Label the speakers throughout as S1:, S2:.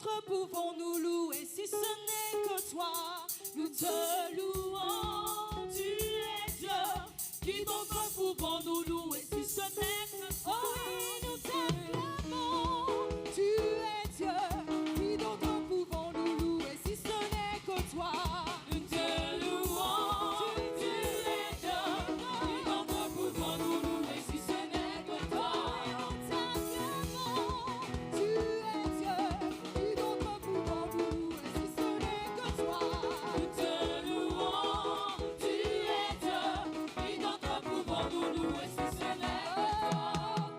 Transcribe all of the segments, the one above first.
S1: d'autre pouvons-nous louer si ce n'est que toi? Nous te louons, tu es Dieu. Qui d'autre pouvons-nous louer si ce n'est que toi? Oh oui, nous t'acclamons, tu es Dieu. Qui d'autre pouvons-nous louer si ce n'est que toi? Nous te louons, tu es Dieu. Qui d'autre pouvons-nous louer si ce n'est que toi? Nous t'acclamons, tu es Dieu. Qui d'autre pouvons-nous louer si ce n'est que toi? Nous te louons, tu es Dieu. Qui d'autre pouvons-nous louer si ce n'est que toi?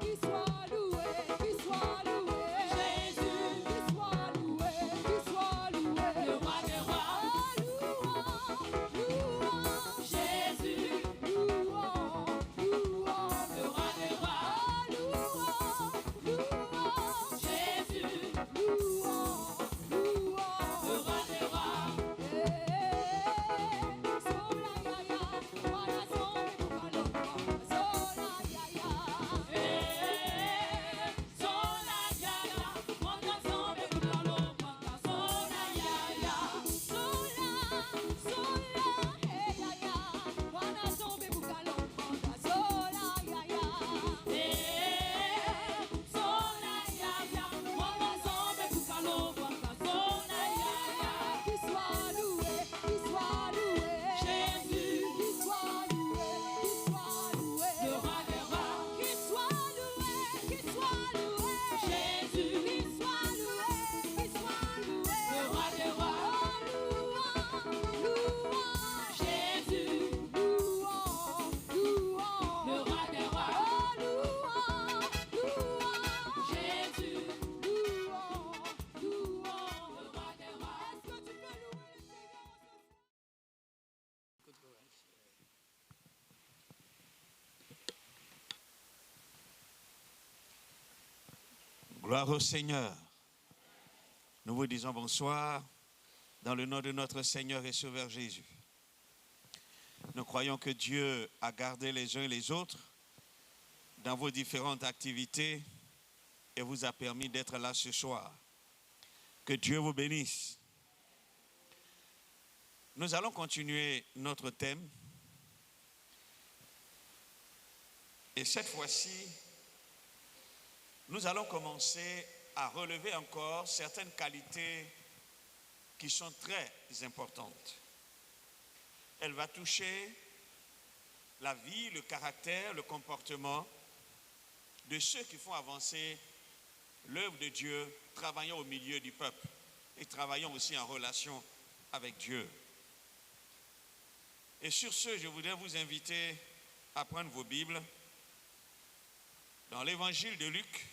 S1: Qui soit loué, qui soit loué. Jésus, qui soit loué, le roi des rois. Louange, louange. Jésus, louange, louange. Le roi des rois. Louange, louange. Jésus, louange, louange. Le roi des rois. Sola ya ya, wana sombe bukalopa. Sola ya ya. Sola ya ya, wana sombe bukalopa. Sola ya ya. Sola, sola ya ya, wana sombe bukalopa. Sola ya ya. Sola ya ya, wana sombe bukalopa. Sola ya ya. Qui soit loué, Jésus, qui soit loué, le roi des rois. Qui soit loué, Jésus, qui soit loué, le roi des rois. Louange, louange, Jésus, louange, louange, le roi des rois. Louange, louange, Jésus, louange, louange, le roi des rois. Est-ce que tu peux louer le Seigneur?
S2: Gloire au Seigneur. Nous vous disons bonsoir dans le nom de notre Seigneur et Sauveur Jésus. Nous croyons que Dieu a gardé les uns et les autres dans vos différentes activités et vous a permis d'être là ce soir. Que Dieu vous bénisse. Nous allons continuer notre thème. Et cette fois-ci, nous allons commencer à relever encore certaines qualités qui sont très importantes. Elle va toucher la vie, le caractère, le comportement de ceux qui font avancer l'œuvre de Dieu, travaillant au milieu du peuple et travaillant aussi en relation avec Dieu. Et sur ce, je voudrais vous inviter à prendre vos Bibles dans l'évangile de Luc.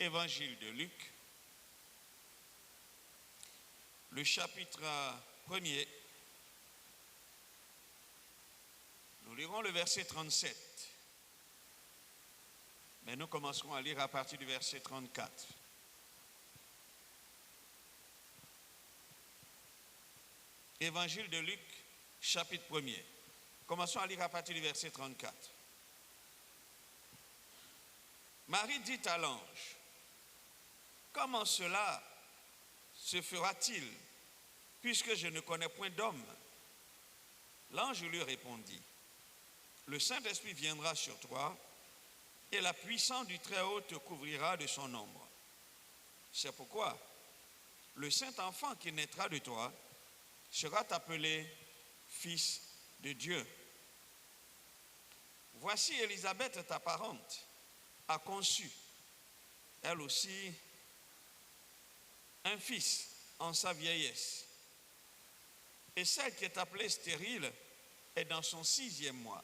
S2: Évangile de Luc, le chapitre 1er. Nous lirons le verset 37. Mais nous commencerons à lire à partir du verset 34. Évangile de Luc, chapitre 1er. Commençons à lire à partir du verset 34. Marie dit à l'ange: comment cela se fera-t-il, puisque je ne connais point d'homme? L'ange lui répondit: le Saint-Esprit viendra sur toi, et la puissance du Très-Haut te couvrira de son ombre. C'est pourquoi le Saint-Enfant qui naîtra de toi sera appelé Fils de Dieu. Voici Élisabeth, ta parente, a conçu, elle aussi, un fils en sa vieillesse. Et celle qui est appelée stérile est dans son 6e mois.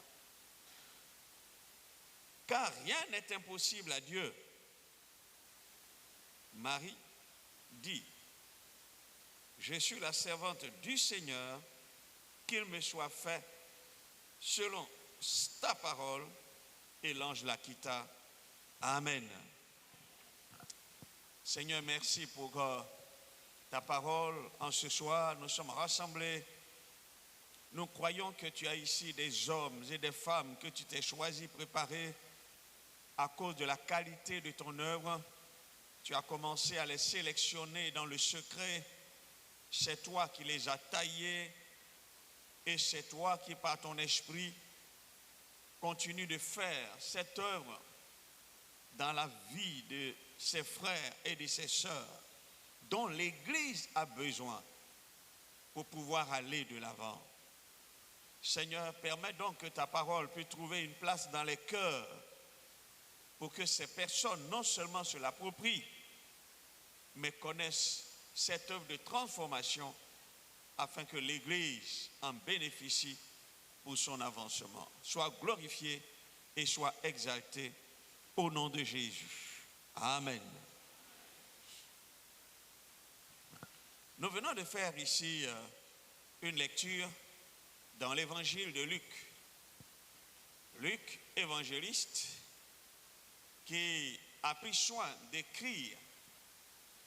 S2: Car rien n'est impossible à Dieu. Marie dit: je suis la servante du Seigneur, qu'il me soit fait selon ta parole. Et l'ange la quitta. Amen. Seigneur, merci pour ta parole. En ce soir, nous sommes rassemblés. Nous croyons que tu as ici des hommes et des femmes que tu t'es choisis, préparés à cause de la qualité de ton œuvre. Tu as commencé à les sélectionner dans le secret. C'est toi qui les as taillés et c'est toi qui, par ton esprit, continue de faire cette œuvre dans la vie de ses frères et de ses sœurs dont l'Église a besoin pour pouvoir aller de l'avant. Seigneur, permets donc que ta parole puisse trouver une place dans les cœurs pour que ces personnes non seulement se l'approprient, mais connaissent cette œuvre de transformation afin que l'Église en bénéficie pour son avancement. Sois glorifié et sois exalté au nom de Jésus. Amen. Nous venons de faire ici une lecture dans l'évangile de Luc. Luc, évangéliste, qui a pris soin d'écrire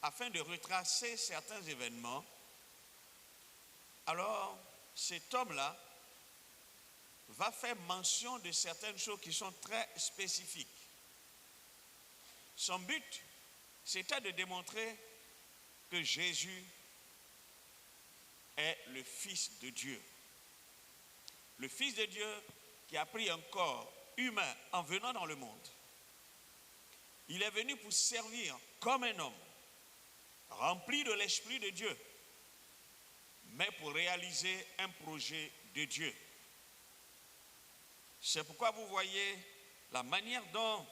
S2: afin de retracer certains événements. Alors, cet homme-là va faire mention de certaines choses qui sont très spécifiques. Son but, c'était de démontrer que Jésus est le Fils de Dieu. Le Fils de Dieu qui a pris un corps humain en venant dans le monde. Il est venu pour servir comme un homme, rempli de l'Esprit de Dieu, mais pour réaliser un projet de Dieu. C'est pourquoi vous voyez la manière dont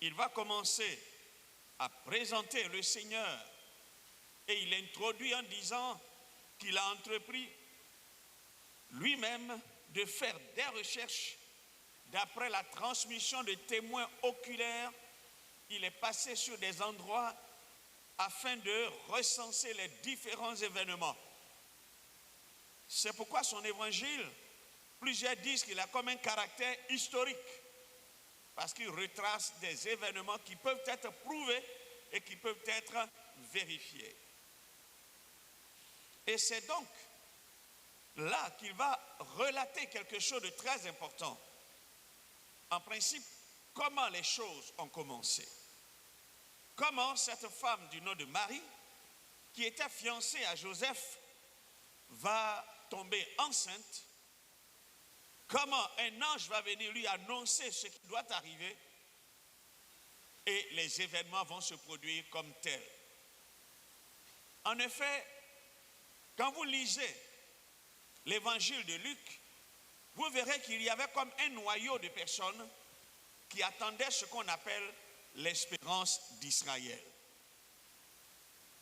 S2: il va commencer à présenter le Seigneur. Et il introduit en disant qu'il a entrepris lui-même de faire des recherches d'après la transmission de témoins oculaires. Il est passé sur des endroits afin de recenser les différents événements. C'est pourquoi son évangile, plusieurs disent qu'il a comme un caractère historique, parce qu'il retrace des événements qui peuvent être prouvés et qui peuvent être vérifiés. Et c'est donc là qu'il va relater quelque chose de très important. En principe, comment les choses ont commencé. Comment cette femme du nom de Marie, qui était fiancée à Joseph, va tomber enceinte. Comment un ange va venir lui annoncer ce qui doit arriver et les événements vont se produire comme tels. En effet, quand vous lisez l'évangile de Luc, vous verrez qu'il y avait comme un noyau de personnes qui attendaient ce qu'on appelle l'espérance d'Israël.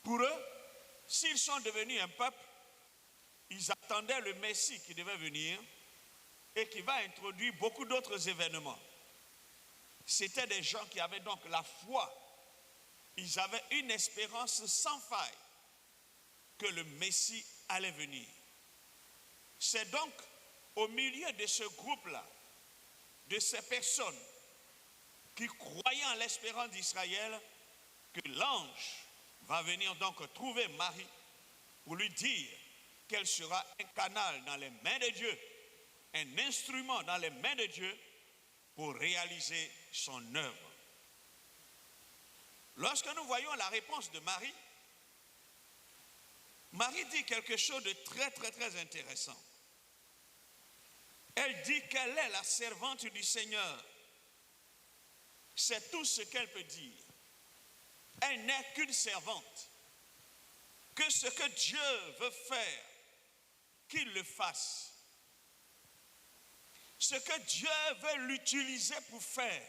S2: Pour eux, s'ils sont devenus un peuple, ils attendaient le Messie qui devait venir et qui va introduire beaucoup d'autres événements. C'était des gens qui avaient donc la foi. Ils avaient une espérance sans faille que le Messie allait venir. C'est donc au milieu de ce groupe-là, de ces personnes qui croyaient en l'espérance d'Israël, que l'ange va venir donc trouver Marie pour lui dire qu'elle sera un canal dans les mains de Dieu, un instrument dans les mains de Dieu pour réaliser son œuvre. Lorsque nous voyons la réponse de Marie, Marie dit quelque chose de très intéressant. Elle dit qu'elle est la servante du Seigneur. C'est tout ce qu'elle peut dire. Elle n'est qu'une servante. Que ce que Dieu veut faire, qu'il le fasse. Ce que Dieu veut l'utiliser pour faire,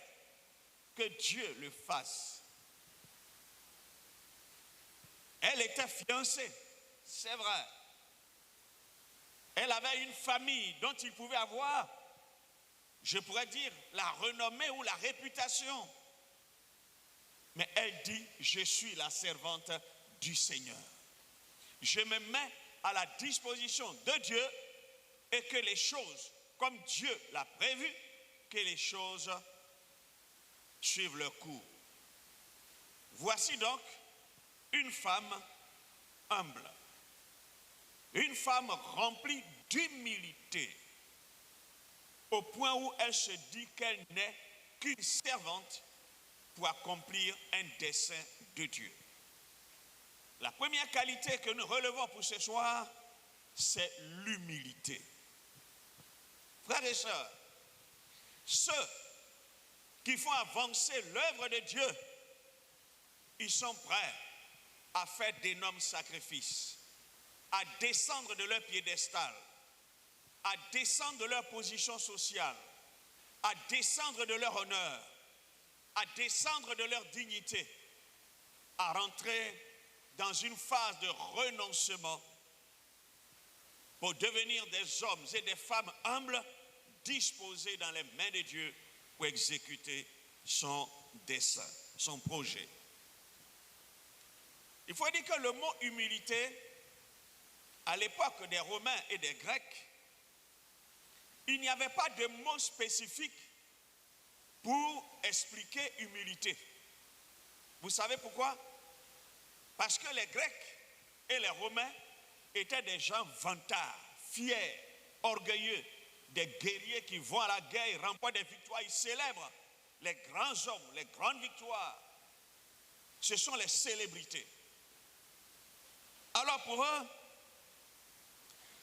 S2: que Dieu le fasse. Elle était fiancée, c'est vrai. Elle avait une famille dont il pouvait avoir, je pourrais dire, la renommée ou la réputation. Mais elle dit, je suis la servante du Seigneur. Je me mets à la disposition de Dieu et que les choses, comme Dieu l'a prévu, que les choses suivent leur cours. Voici donc une femme humble, une femme remplie d'humilité, au point où elle se dit qu'elle n'est qu'une servante pour accomplir un dessein de Dieu. La première qualité que nous relevons pour ce soir, c'est l'humilité. Frères et sœurs, ceux qui font avancer l'œuvre de Dieu, ils sont prêts à faire d'énormes sacrifices, à descendre de leur piédestal, à descendre de leur position sociale, à descendre de leur honneur, à descendre de leur dignité, à rentrer dans une phase de renoncement pour devenir des hommes et des femmes humbles, disposés dans les mains de Dieu pour exécuter son dessein, son projet. Il faut dire que le mot humilité, à l'époque des Romains et des Grecs, il n'y avait pas de mot spécifique pour expliquer humilité. Vous savez pourquoi? Parce que les Grecs et les Romains étaient des gens vantards, fiers, orgueilleux, des guerriers qui vont à la guerre, ils remportent des victoires, ils célèbrent les grands hommes, les grandes victoires. Ce sont les célébrités. Alors pour eux,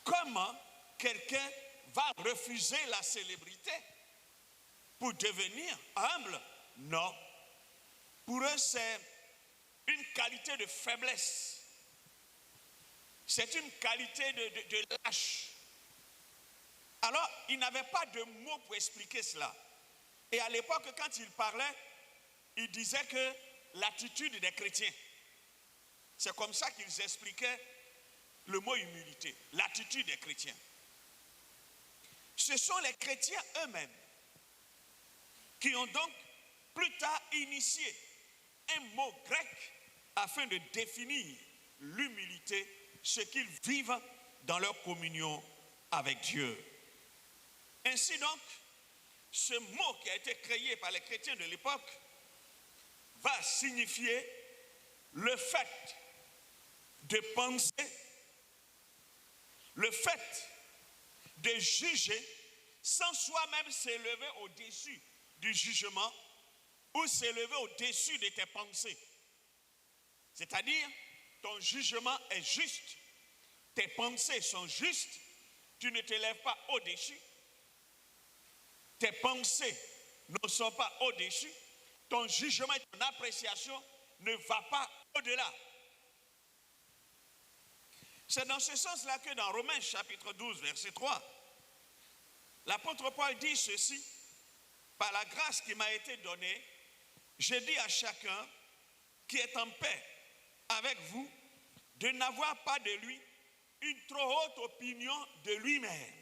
S2: comment quelqu'un va refuser la célébrité pour devenir humble? Non. Pour eux, c'est une qualité de faiblesse. C'est une qualité de lâche. Alors, ils n'avaient pas de mots pour expliquer cela. Et à l'époque, quand ils parlaient, ils disaient que l'attitude des chrétiens. C'est comme ça qu'ils expliquaient le mot humilité, l'attitude des chrétiens. Ce sont les chrétiens eux-mêmes qui ont donc plus tard initié un mot grec afin de définir l'humilité, ce qu'ils vivent dans leur communion avec Dieu. Ainsi donc, ce mot qui a été créé par les chrétiens de l'époque va signifier le fait de penser, le fait de juger sans soi-même s'élever au-dessus du jugement ou s'élever au-dessus de tes pensées. C'est-à-dire, ton jugement est juste, tes pensées sont justes, tu ne t'élèves pas au-dessus, tes pensées ne sont pas au-dessus, ton jugement et ton appréciation ne va pas au-delà. C'est dans ce sens-là que dans Romains chapitre 12, verset 3, l'apôtre Paul dit ceci: par la grâce qui m'a été donnée, je dis à chacun qui est en paix avec vous de n'avoir pas de lui une trop haute opinion de lui-même,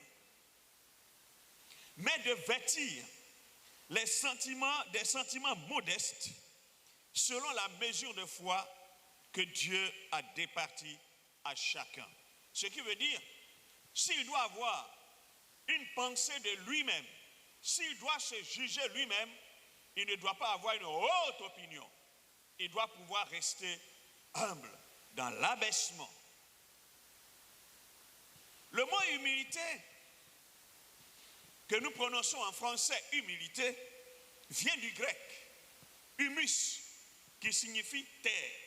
S2: mais de vêtir des sentiments modestes selon la mesure de foi que Dieu a départie à chacun. Ce qui veut dire, s'il doit avoir une pensée de lui-même, s'il doit se juger lui-même, il ne doit pas avoir une haute opinion. Il doit pouvoir rester humble dans l'abaissement. Le mot humilité, que nous prononçons en français humilité, vient du grec humus, qui signifie terre.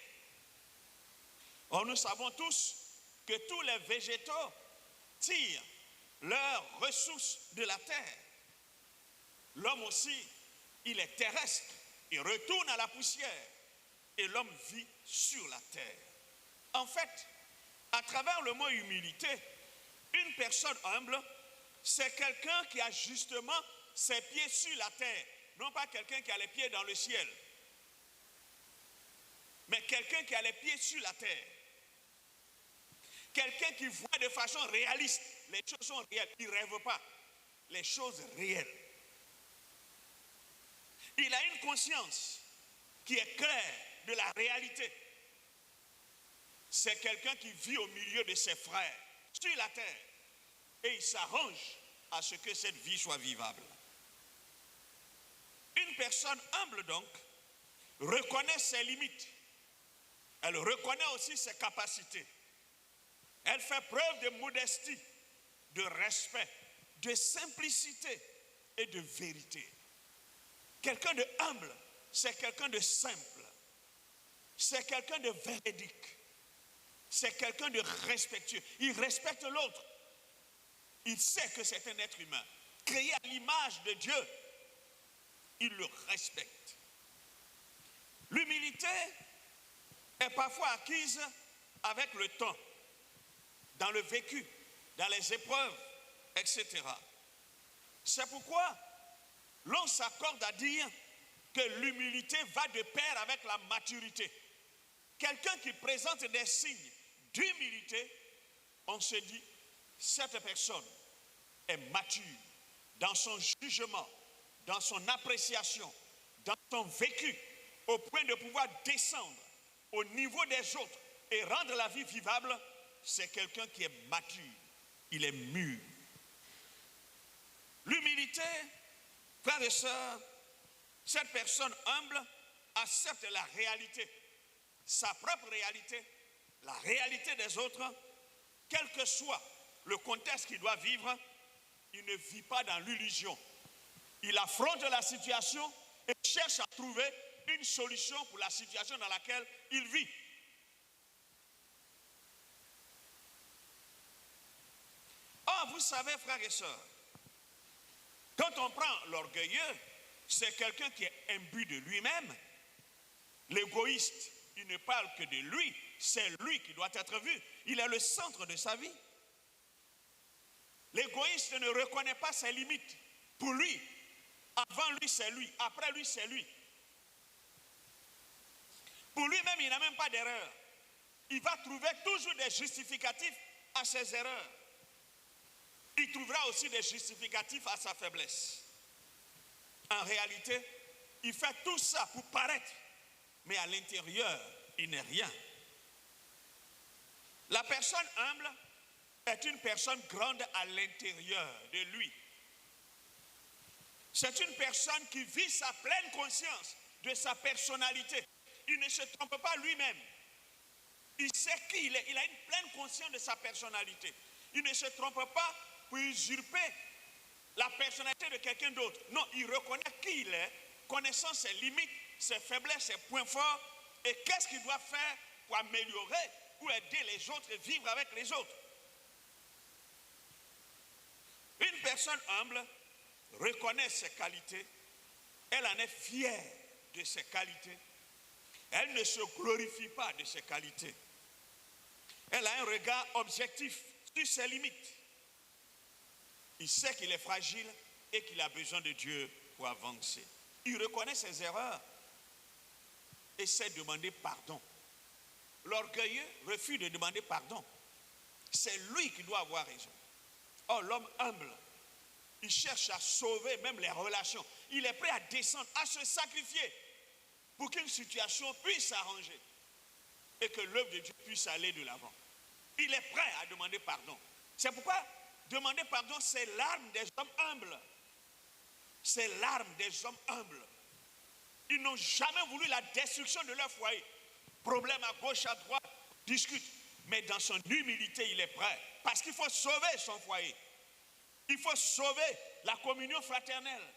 S2: Or, nous savons tous que tous les végétaux tirent leurs ressources de la terre. L'homme aussi, il est terrestre, il retourne à la poussière et l'homme vit sur la terre. En fait, à travers le mot humilité, une personne humble, c'est quelqu'un qui a justement ses pieds sur la terre, non pas quelqu'un qui a les pieds dans le ciel, mais quelqu'un qui a les pieds sur la terre. Quelqu'un qui voit de façon réaliste, les choses sont réelles, il ne rêve pas, les choses réelles. Il a une conscience qui est claire de la réalité. C'est quelqu'un qui vit au milieu de ses frères, sur la terre, et il s'arrange à ce que cette vie soit vivable. Une personne humble donc reconnaît ses limites. Elle reconnaît aussi ses capacités. Elle fait preuve de modestie, de respect, de simplicité et de vérité. Quelqu'un de humble c'est quelqu'un de simple. C'est quelqu'un de véridique. C'est quelqu'un de respectueux. Il respecte l'autre. Il sait que c'est un être humain, créé à l'image de Dieu. Il le respecte. L'humilité est parfois acquise avec le temps, dans le vécu, dans les épreuves, etc. C'est pourquoi l'on s'accorde à dire que l'humilité va de pair avec la maturité. Quelqu'un qui présente des signes d'humilité, on se dit, cette personne est mature dans son jugement, dans son appréciation, dans son vécu, au point de pouvoir descendre au niveau des autres et rendre la vie vivable. C'est quelqu'un qui est mature, il est mûr. L'humilité, frères et sœurs, cette personne humble accepte la réalité, sa propre réalité, la réalité des autres, quel que soit le contexte qu'il doit vivre. Il ne vit pas dans l'illusion. Il affronte la situation et cherche à trouver une solution pour la situation dans laquelle il vit. Or, vous savez, frères et sœurs, quand on prend l'orgueilleux, c'est quelqu'un qui est imbu de lui-même. L'égoïste, il ne parle que de lui. C'est lui qui doit être vu. Il est le centre de sa vie. L'égoïste ne reconnaît pas ses limites. Pour lui, avant lui, c'est lui. Après lui, c'est lui. Pour lui-même, il n'a même pas d'erreur. Il va trouver toujours des justificatifs à ses erreurs. Il trouvera aussi des justificatifs à sa faiblesse. En réalité, il fait tout ça pour paraître, mais à l'intérieur, il n'est rien. La personne humble est une personne grande à l'intérieur de lui. C'est une personne qui vit sa pleine conscience de sa personnalité. Il ne se trompe pas lui-même. Il sait qui il est. Il a une pleine conscience de sa personnalité. Il ne se trompe pas pour usurper la personnalité de quelqu'un d'autre. Non, il reconnaît qui il est, connaissant ses limites, ses faiblesses, ses points forts, et qu'est-ce qu'il doit faire pour améliorer ou aider les autres et vivre avec les autres. Une personne humble reconnaît ses qualités, elle en est fière de ses qualités, elle ne se glorifie pas de ses qualités, elle a un regard objectif sur ses limites. Il sait qu'il est fragile et qu'il a besoin de Dieu pour avancer. Il reconnaît ses erreurs et sait demander pardon. L'orgueilleux refuse de demander pardon. C'est lui qui doit avoir raison. Or, l'homme humble, il cherche à sauver même les relations. Il est prêt à descendre, à se sacrifier pour qu'une situation puisse s'arranger et que l'œuvre de Dieu puisse aller de l'avant. Il est prêt à demander pardon. C'est pourquoi demander pardon, c'est l'arme des hommes humbles. C'est l'arme des hommes humbles. Ils n'ont jamais voulu la destruction de leur foyer. Problème à gauche, à droite, discute. Mais dans son humilité, il est prêt. Parce qu'il faut sauver son foyer. Il faut sauver la communion fraternelle.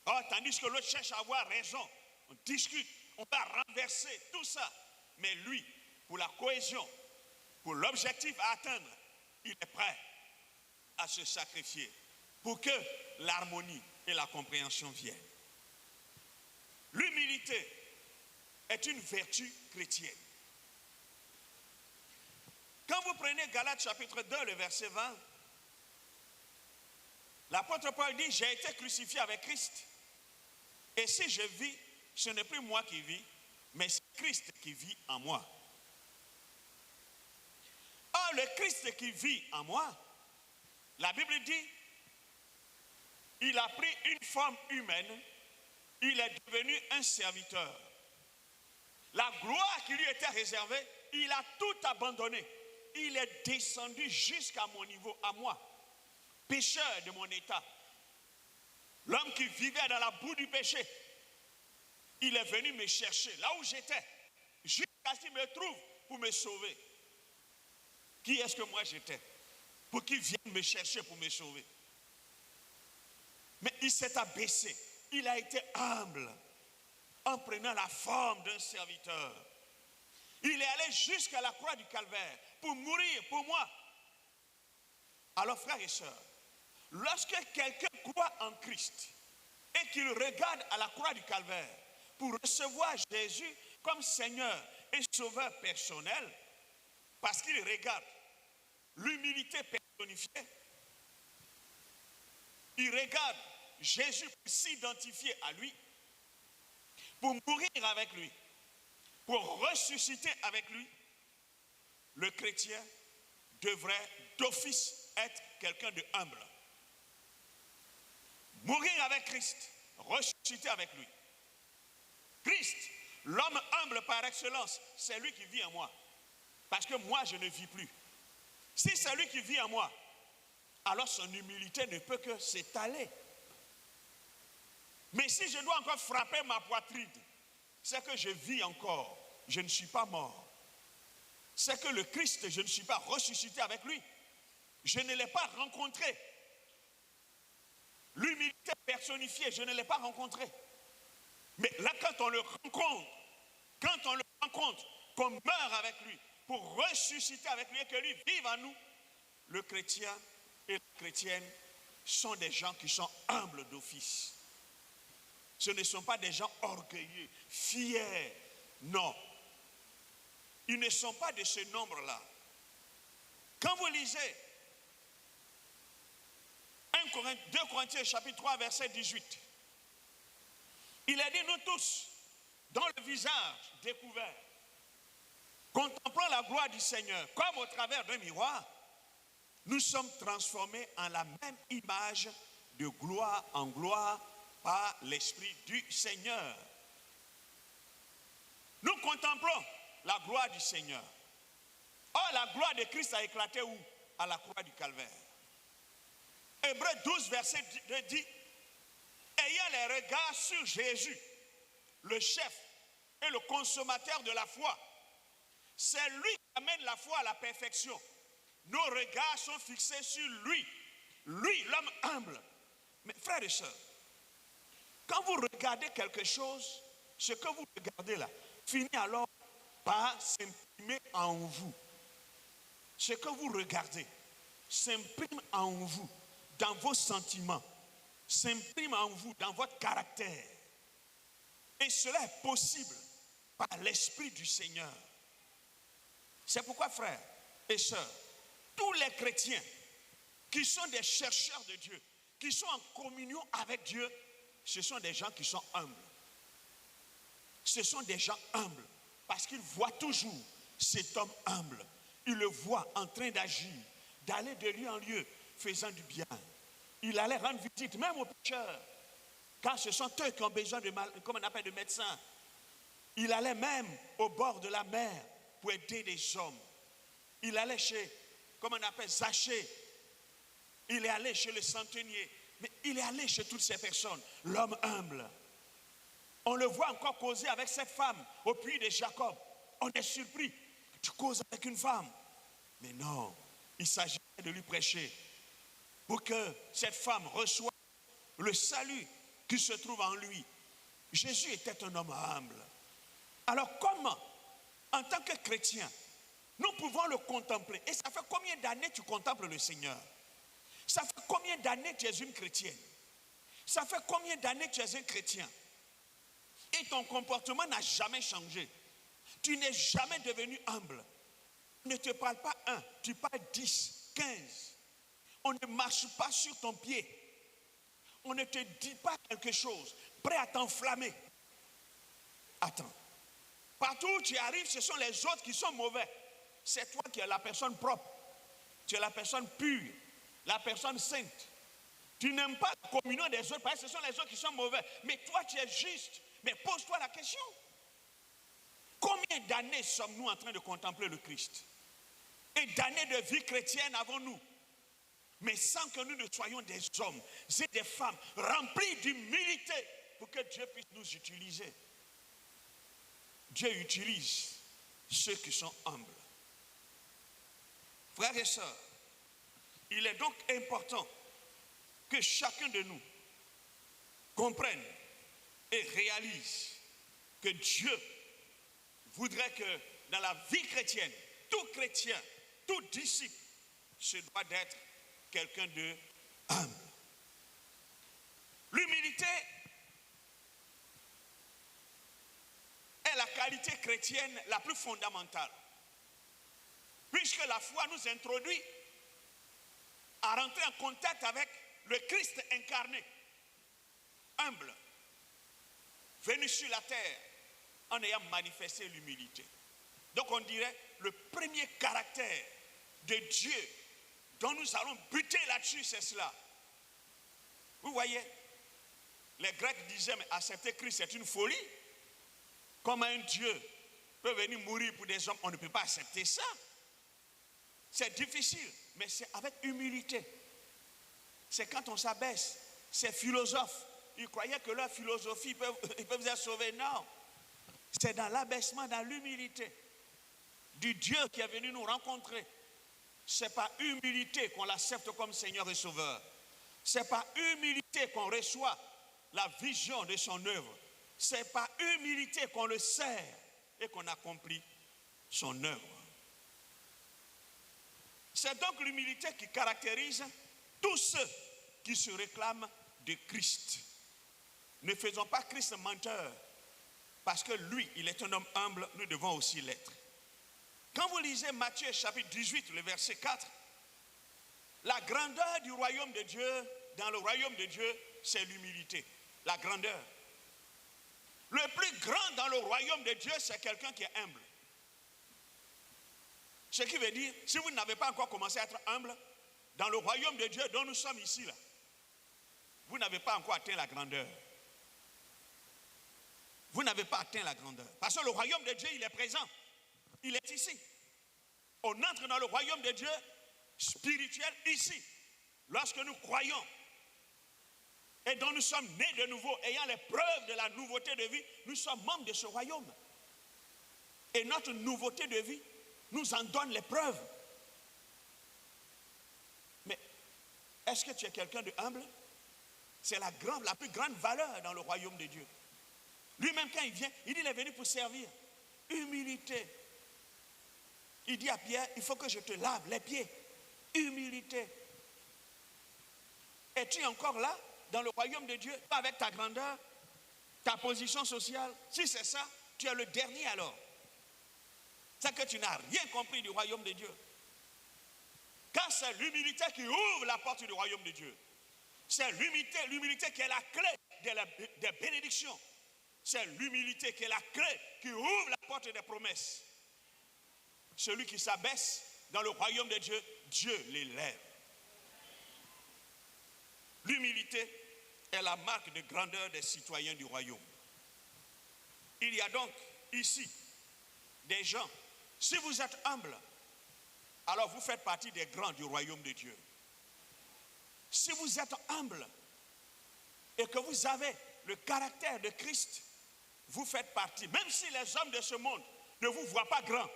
S2: Oh, tandis que l'autre cherche à avoir raison. On discute, on va renverser tout ça. Mais lui, pour la cohésion, pour l'objectif à atteindre, il est prêt à se sacrifier pour que l'harmonie et la compréhension viennent. L'humilité est une vertu chrétienne. Quand vous prenez Galates chapitre 2, le verset 20, l'apôtre Paul dit, j'ai été crucifié avec Christ. Et si je vis, ce n'est plus moi qui vis, mais c'est Christ qui vit en moi. Or, le Christ qui vit en moi, la Bible dit, il a pris une forme humaine, il est devenu un serviteur. La gloire qui lui était réservée, il a tout abandonné. Il est descendu jusqu'à mon niveau, à moi, pécheur de mon état. L'homme qui vivait dans la boue du péché, il est venu me chercher là où j'étais, jusqu'à ce qu'il me trouve pour me sauver. Qui est-ce que moi j'étais? Pour qu'il vienne me chercher pour me sauver. Mais il s'est abaissé, il a été humble. en prenant la forme d'un serviteur. Il est allé jusqu'à la croix du calvaire pour mourir pour moi. Alors frères et sœurs, lorsque quelqu'un croit en Christ et qu'il regarde à la croix du calvaire pour recevoir Jésus comme Seigneur et Sauveur personnel, parce qu'il regarde l'humilité personnifiée, il regarde Jésus pour s'identifier à lui, pour mourir avec lui, pour ressusciter avec lui, le chrétien devrait d'office être quelqu'un de humble. Mourir avec Christ, ressusciter avec lui. Christ, l'homme humble par excellence, c'est lui qui vit en moi. Parce que moi, je ne vis plus. Si c'est lui qui vit en moi, alors son humilité ne peut que s'étaler. Mais si je dois encore frapper ma poitrine, c'est que je vis encore, je ne suis pas mort. C'est que le Christ, je ne suis pas ressuscité avec lui. Je ne l'ai pas rencontré. L'humilité personnifiée, je ne l'ai pas rencontré. Mais là, quand on le rencontre, qu'on meurt avec lui, pour ressusciter avec lui et que lui vive en nous, le chrétien et la chrétienne sont des gens qui sont humbles d'office. Ce ne sont pas des gens orgueilleux, fiers. Non. Ils ne sont pas de ce nombre-là. Quand vous lisez 2 Corinthiens chapitre 3 verset 18, il a dit nous tous, dans le visage découvert, contemplant la gloire du Seigneur, comme au travers d'un miroir, nous sommes transformés en la même image de gloire en gloire par l'Esprit du Seigneur. Nous contemplons la gloire du Seigneur. Or, la gloire de Christ a éclaté où? À la croix du calvaire. Hébreux 12, verset 2 dit, ayant les regards sur Jésus, le chef et le consommateur de la foi, c'est lui qui amène la foi à la perfection. Nos regards sont fixés sur lui, l'homme humble. Mais frères et sœurs, quand vous regardez quelque chose, ce que vous regardez là, finit alors par s'imprimer en vous. Ce que vous regardez s'imprime en vous, dans vos sentiments, s'imprime en vous, dans votre caractère. Et cela est possible par l'Esprit du Seigneur. C'est pourquoi, frères et sœurs, tous les chrétiens qui sont des chercheurs de Dieu, qui sont en communion avec Dieu, ce sont des gens qui sont humbles. Ce sont des gens humbles parce qu'ils voient toujours cet homme humble. Ils le voient en train d'agir, d'aller de lieu en lieu, faisant du bien. Il allait rendre visite même aux pécheurs, car ce sont eux qui ont besoin de médecins. Il allait même au bord de la mer pour aider des hommes. Il allait chez, Zachée. Il est allé chez le centenier. Mais il est allé chez toutes ces personnes. L'homme humble. On le voit encore causer avec cette femme au puits de Jacob. On est surpris. Tu causes avec une femme. Mais non, il s'agit de lui prêcher pour que cette femme reçoive le salut qui se trouve en lui. Jésus était un homme humble. Alors comment, en tant que chrétien, nous pouvons le contempler? Et ça fait combien d'années tu contemples le Seigneur? Ça fait combien d'années que tu es une chrétienne? Ça fait combien d'années que tu es un chrétien? Et ton comportement n'a jamais changé. Tu n'es jamais devenu humble. On ne te parle pas 1, tu parles 10, 15. On ne marche pas sur ton pied. On ne te dit pas quelque chose, prêt à t'enflammer. Attends. Partout où tu arrives, ce sont les autres qui sont mauvais. C'est toi qui es la personne propre. Tu es la personne pure, la personne sainte. Tu n'aimes pas la communion des autres parce que ce sont les autres qui sont mauvais. Mais toi, tu es juste. Mais pose-toi la question. Combien d'années sommes-nous en train de contempler le Christ? Et d'années de vie chrétienne avons-nous? Mais sans que nous ne soyons des hommes et des femmes remplis d'humilité pour que Dieu puisse nous utiliser. Dieu utilise ceux qui sont humbles. Frères et sœurs, il est donc important que chacun de nous comprenne et réalise que Dieu voudrait que dans la vie chrétienne, tout chrétien, tout disciple se doit d'être quelqu'un de humble. L'humilité est la qualité chrétienne la plus fondamentale, puisque la foi nous introduit à rentrer en contact avec le Christ incarné, humble, venu sur la terre en ayant manifesté l'humilité. Donc on dirait le premier caractère de Dieu dont nous allons buter là-dessus, c'est cela. Vous voyez, les Grecs disaient, mais accepter Christ c'est une folie. Comment un Dieu peut venir mourir pour des hommes? On ne peut pas accepter ça. C'est difficile, mais c'est avec humilité. C'est quand on s'abaisse. Ces philosophes, ils croyaient que leur philosophie, ils peuvent être sauvés. Non. C'est dans l'abaissement, dans l'humilité du Dieu qui est venu nous rencontrer. C'est par humilité qu'on l'accepte comme Seigneur et Sauveur. C'est par humilité qu'on reçoit la vision de son œuvre. C'est par humilité qu'on le sert et qu'on accomplit son œuvre. C'est donc l'humilité qui caractérise tous ceux qui se réclament de Christ. Ne faisons pas Christ menteur, parce que lui, il est un homme humble, nous devons aussi l'être. Quand vous lisez Matthieu chapitre 18, le verset 4, la grandeur du royaume de Dieu, dans le royaume de Dieu, c'est l'humilité. La grandeur. Le plus grand dans le royaume de Dieu, c'est quelqu'un qui est humble. Ce qui veut dire, si vous n'avez pas encore commencé à être humble, dans le royaume de Dieu dont nous sommes ici, là, vous n'avez pas encore atteint la grandeur. Vous n'avez pas atteint la grandeur. Parce que le royaume de Dieu, il est présent. Il est ici. On entre dans le royaume de Dieu spirituel ici. Lorsque nous croyons et dont nous sommes nés de nouveau, ayant les preuves de la nouveauté de vie, nous sommes membres de ce royaume. Et notre nouveauté de vie nous en donne les preuves. Mais est-ce que tu es quelqu'un de humble? C'est la plus grande valeur dans le royaume de Dieu. Lui-même, quand il vient, il dit il est venu pour servir. Humilité. Il dit à Pierre, il faut que je te lave les pieds. Humilité. Es-tu encore là, dans le royaume de Dieu, pas avec ta grandeur, ta position sociale? Si c'est ça, tu es le dernier alors. C'est que tu n'as rien compris du royaume de Dieu. Car c'est l'humilité qui ouvre la porte du royaume de Dieu. C'est l'humilité qui est la clé des bénédictions. C'est l'humilité qui est la clé qui ouvre la porte des promesses. Celui qui s'abaisse dans le royaume de Dieu, Dieu l'élève. L'humilité est la marque de grandeur des citoyens du royaume. Il y a donc ici des gens, si vous êtes humble, alors vous faites partie des grands du royaume de Dieu. Si vous êtes humble et que vous avez le caractère de Christ, vous faites partie, même si les hommes de ce monde ne vous voient pas grand,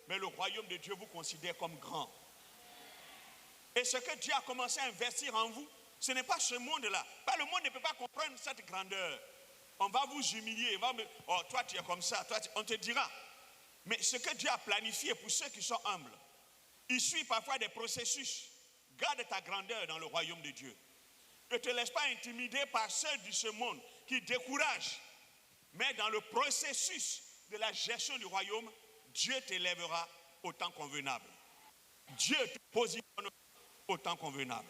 S2: mais le royaume de Dieu vous considère comme grand. Et ce que Dieu a commencé à investir en vous, ce n'est pas ce monde-là. Le monde ne peut pas comprendre cette grandeur. On va vous humilier, oh toi tu es comme ça, on te dira. Mais ce que Dieu a planifié pour ceux qui sont humbles, il suit parfois des processus. Garde ta grandeur dans le royaume de Dieu. Ne te laisse pas intimider par ceux de ce monde qui découragent. Mais dans le processus de la gestion du royaume, Dieu t'élèvera au temps convenable. Dieu te positionne au temps convenable.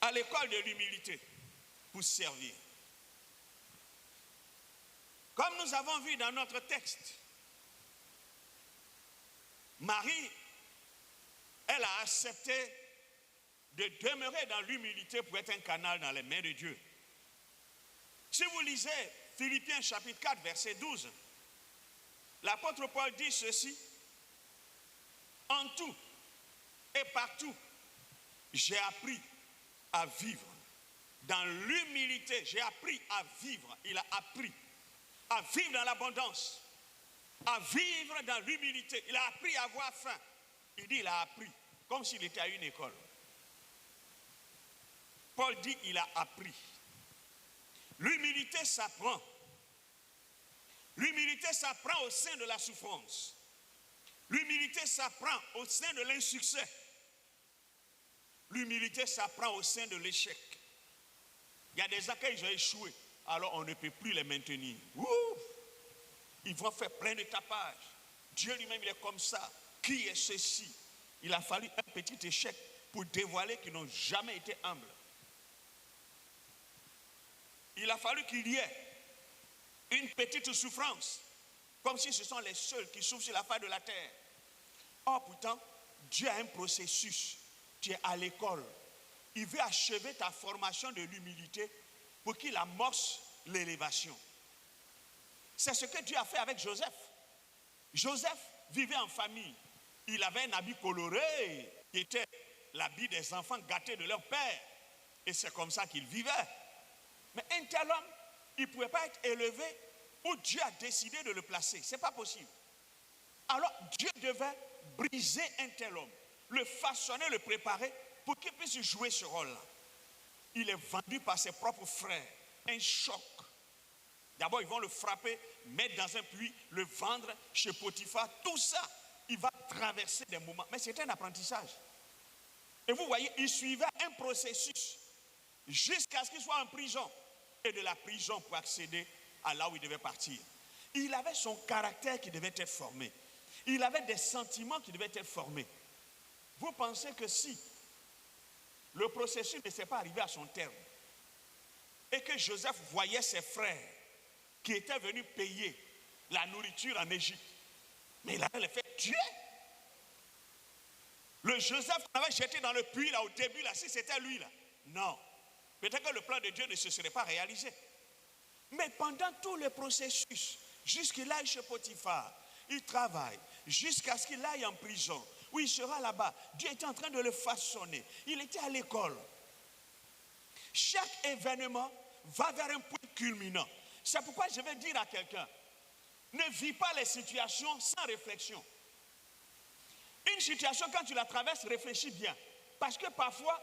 S2: À l'école de l'humilité, pour servir. Comme nous avons vu dans notre texte, Marie, elle a accepté de demeurer dans l'humilité pour être un canal dans les mains de Dieu. Si vous lisez Philippiens chapitre 4, verset 12, l'apôtre Paul dit ceci: en tout et partout, j'ai appris à vivre dans l'humilité. J'ai appris à vivre. Il a appris à vivre dans l'abondance, à vivre dans l'humilité. Il a appris à avoir faim. Il dit il a appris, comme s'il était à une école. Paul dit il a appris. L'humilité s'apprend. L'humilité s'apprend au sein de la souffrance. L'humilité s'apprend au sein de l'insuccès. L'humilité s'apprend au sein de l'échec. Il y a des gens qui ont échoué, alors on ne peut plus les maintenir. Ouf! Ils vont faire plein de tapages. Dieu lui-même, il est comme ça. Qui est ceci? Il a fallu un petit échec pour dévoiler qu'ils n'ont jamais été humbles. Il a fallu qu'il y ait une petite souffrance, comme si ce sont les seuls qui souffrent sur la face de la terre. Or, pourtant, Dieu a un processus. Tu es à l'école. Il veut achever ta formation de l'humilité pour qu'il amorce l'élévation. C'est ce que Dieu a fait avec Joseph. Joseph vivait en famille. Il avait un habit coloré qui était l'habit des enfants gâtés de leur père. Et c'est comme ça qu'il vivait. Mais un tel homme, il ne pouvait pas être élevé où Dieu a décidé de le placer. Ce n'est pas possible. Alors Dieu devait briser un tel homme, le façonner, le préparer pour qu'il puisse jouer ce rôle-là. Il est vendu par ses propres frères. Un choc. D'abord, ils vont le frapper, mettre dans un puits, le vendre chez Potiphar. Tout ça, il va traverser des moments. Mais c'était un apprentissage. Et vous voyez, il suivait un processus jusqu'à ce qu'il soit en prison. Et de la prison pour accéder à là où il devait partir. Il avait son caractère qui devait être formé. Il avait des sentiments qui devaient être formés. Vous pensez que si le processus ne s'est pas arrivé à son terme et que Joseph voyait ses frères qui étaient venus payer la nourriture en Égypte, mais il allait les faire tuer. Le Joseph qu'on avait jeté dans le puits là au début, là, si c'était lui là, non. Peut-être que le plan de Dieu ne se serait pas réalisé. Mais pendant tout le processus, jusqu'il aille chez Potiphar, il travaille, jusqu'à ce qu'il aille en prison, où il sera là-bas. Dieu était en train de le façonner. Il était à l'école. Chaque événement va vers un point culminant. C'est pourquoi je vais dire à quelqu'un, ne vis pas les situations sans réflexion. Une situation, quand tu la traverses, réfléchis bien. Parce que parfois,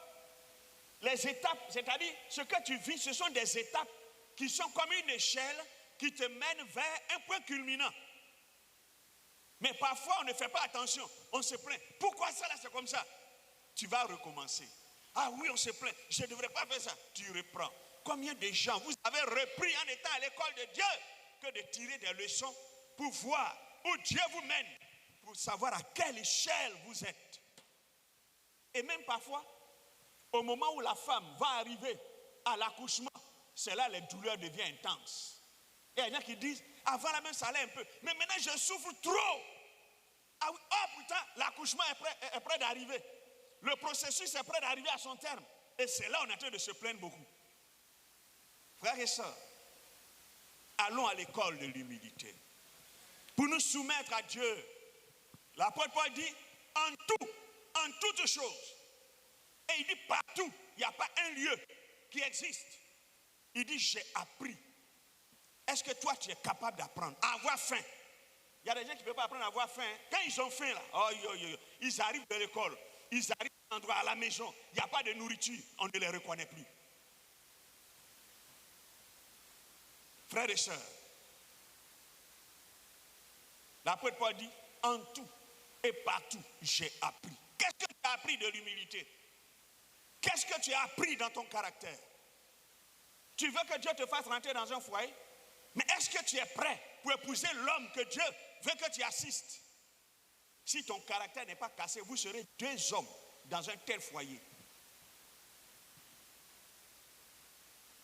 S2: les étapes, c'est-à-dire ce que tu vis, ce sont des étapes qui sont comme une échelle qui te mènent vers un point culminant. Mais parfois, on ne fait pas attention. On se plaint. Pourquoi ça là, c'est comme ça? Tu vas recommencer. Ah oui, on se plaint. Je ne devrais pas faire ça. Tu reprends. Combien de gens vous avez repris en étant à l'école de Dieu que de tirer des leçons pour voir où Dieu vous mène, pour savoir à quelle échelle vous êtes. Et même parfois, au moment où la femme va arriver à l'accouchement, c'est là que les douleurs deviennent intenses. Et il y en a qui disent, avant la même ça allait un peu, mais maintenant je souffre trop. Ah oui, oh putain, l'accouchement est prêt d'arriver. Le processus est prêt d'arriver à son terme. Et c'est là qu'on est en train de se plaindre beaucoup. Frères et sœurs, allons à l'école de l'humilité. Pour nous soumettre à Dieu. L'apôtre Paul dit, en toutes choses. Et il dit partout, il n'y a pas un lieu qui existe. Il dit, j'ai appris. Est-ce que toi, tu es capable d'apprendre à avoir faim? Il y a des gens qui ne peuvent pas apprendre à avoir faim. Quand ils ont faim, là, ils arrivent de l'école, ils arrivent à un endroit, à la maison, il n'y a pas de nourriture, on ne les reconnaît plus. Frères et sœurs, l'apôtre Paul dit, en tout et partout, j'ai appris. Qu'est-ce que tu as appris de l'humilité? Qu'est-ce que tu as appris dans ton caractère? Tu veux que Dieu te fasse rentrer dans un foyer? Mais est-ce que tu es prêt pour épouser l'homme que Dieu veut que tu assistes? Si ton caractère n'est pas cassé, vous serez deux hommes dans un tel foyer.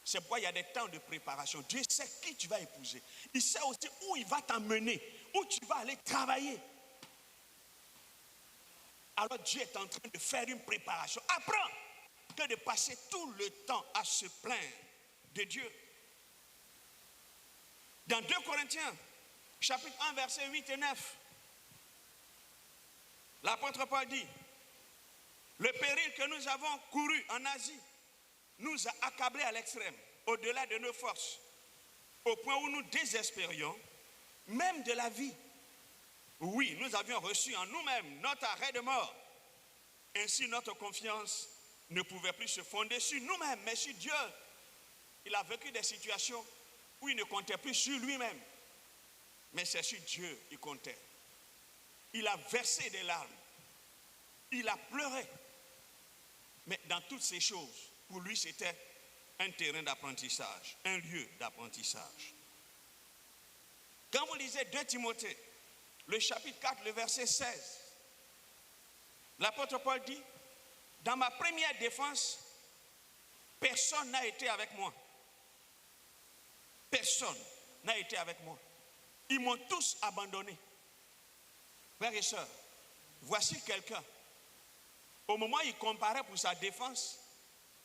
S2: C'est pourquoi il y a des temps de préparation. Dieu sait qui tu vas épouser. Il sait aussi où il va t'emmener, où tu vas aller travailler. Alors Dieu est en train de faire une préparation. Apprends que de passer tout le temps à se plaindre de Dieu. Dans 2 Corinthiens, chapitre 1, versets 8 et 9, l'apôtre Paul dit, le péril que nous avons couru en Asie nous a accablés à l'extrême, au-delà de nos forces, au point où nous désespérions, même de la vie. Oui, nous avions reçu en nous-mêmes notre arrêt de mort. Ainsi, notre confiance ne pouvait plus se fonder sur nous-mêmes, mais sur Dieu. Il a vécu des situations où il ne comptait plus sur lui-même. Mais c'est sur Dieu qu'il comptait. Il a versé des larmes. Il a pleuré. Mais dans toutes ces choses, pour lui, c'était un terrain d'apprentissage, un lieu d'apprentissage. Quand vous lisez 2 Timothée, le chapitre 4, le verset 16, l'apôtre Paul dit, dans ma première défense, personne n'a été avec moi. Personne n'a été avec moi. Ils m'ont tous abandonné. Frères et sœurs, voici quelqu'un. Au moment où il comparait pour sa défense,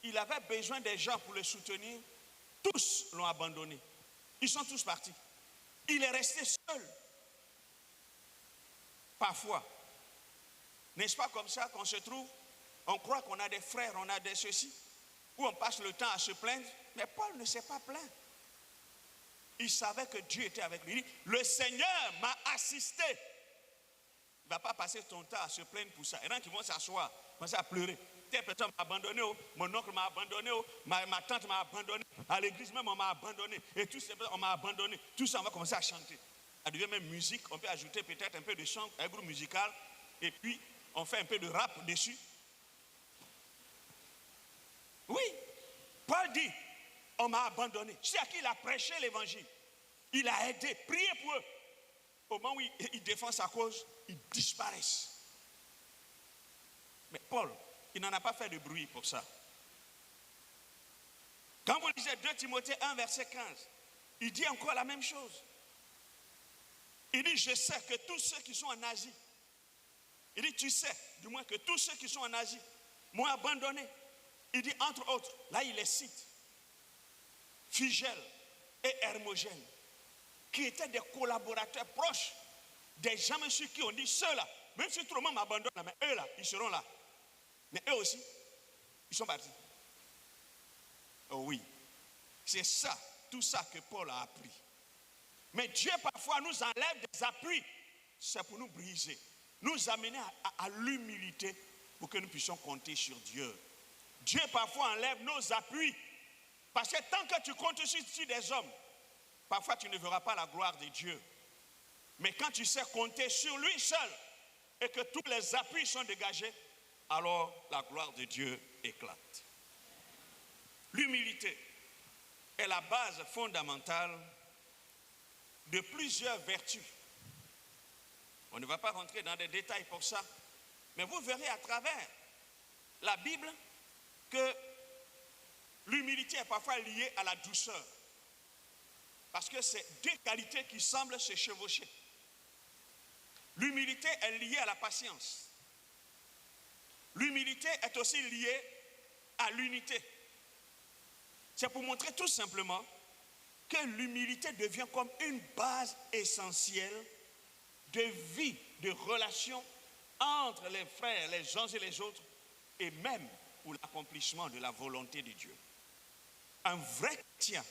S2: il avait besoin des gens pour le soutenir. Tous l'ont abandonné. Ils sont tous partis. Il est resté seul. Parfois, n'est-ce pas comme ça qu'on se trouve? On croit qu'on a des frères, on a des ceci, où on passe le temps à se plaindre. Mais Paul ne s'est pas plaint. Il savait que Dieu était avec lui. Il dit, le Seigneur m'a assisté. Il ne va pas passer son temps à se plaindre pour ça. Il y en a qui vont s'asseoir, commencer à pleurer. Telle personne m'a abandonné, mon oncle m'a abandonné, ma tante m'a abandonné, à l'église même on m'a abandonné, et tous ces personnes on m'a abandonné. Tout ça, on va commencer à chanter. Ça devient même musique, on peut ajouter peut-être un peu de chant, un groupe musical, et puis on fait un peu de rap dessus. Oui, Paul dit, on m'a abandonné. C'est à qui il a prêché l'évangile. Il a aidé, prié pour eux. Au moment où il défend sa cause, ils disparaissent. Mais Paul, il n'en a pas fait de bruit pour ça. Quand vous lisez 2 Timothée 1, verset 15, il dit encore la même chose. Il dit, je sais que tous ceux qui sont en Asie, il dit, tu sais, du moins que tous ceux qui sont en Asie m'ont abandonné. Il dit, entre autres, là il les cite, Phygèle et Hermogène, qui étaient des collaborateurs proches, des gens sur qui on dit, ceux-là, même si tout le monde m'abandonne, mais eux là, ils seront là. Mais eux aussi, ils sont partis. Oh oui, c'est ça, tout ça que Paul a appris. Mais Dieu parfois nous enlève des appuis, c'est pour nous briser, nous amener à l'humilité pour que nous puissions compter sur Dieu. Dieu parfois enlève nos appuis, parce que tant que tu comptes sur des hommes, parfois tu ne verras pas la gloire de Dieu. Mais quand tu sais compter sur lui seul et que tous les appuis sont dégagés, alors la gloire de Dieu éclate. L'humilité est la base fondamentale de plusieurs vertus. On ne va pas rentrer dans des détails pour ça, mais vous verrez à travers la Bible que l'humilité est parfois liée à la douceur. Parce que c'est deux qualités qui semblent se chevaucher. L'humilité est liée à la patience. L'humilité est aussi liée à l'unité. C'est pour montrer tout simplement que l'humilité devient comme une base essentielle de vie, de relation entre les frères, les uns et les autres, et même pour l'accomplissement de la volonté de Dieu. Un vrai chrétien,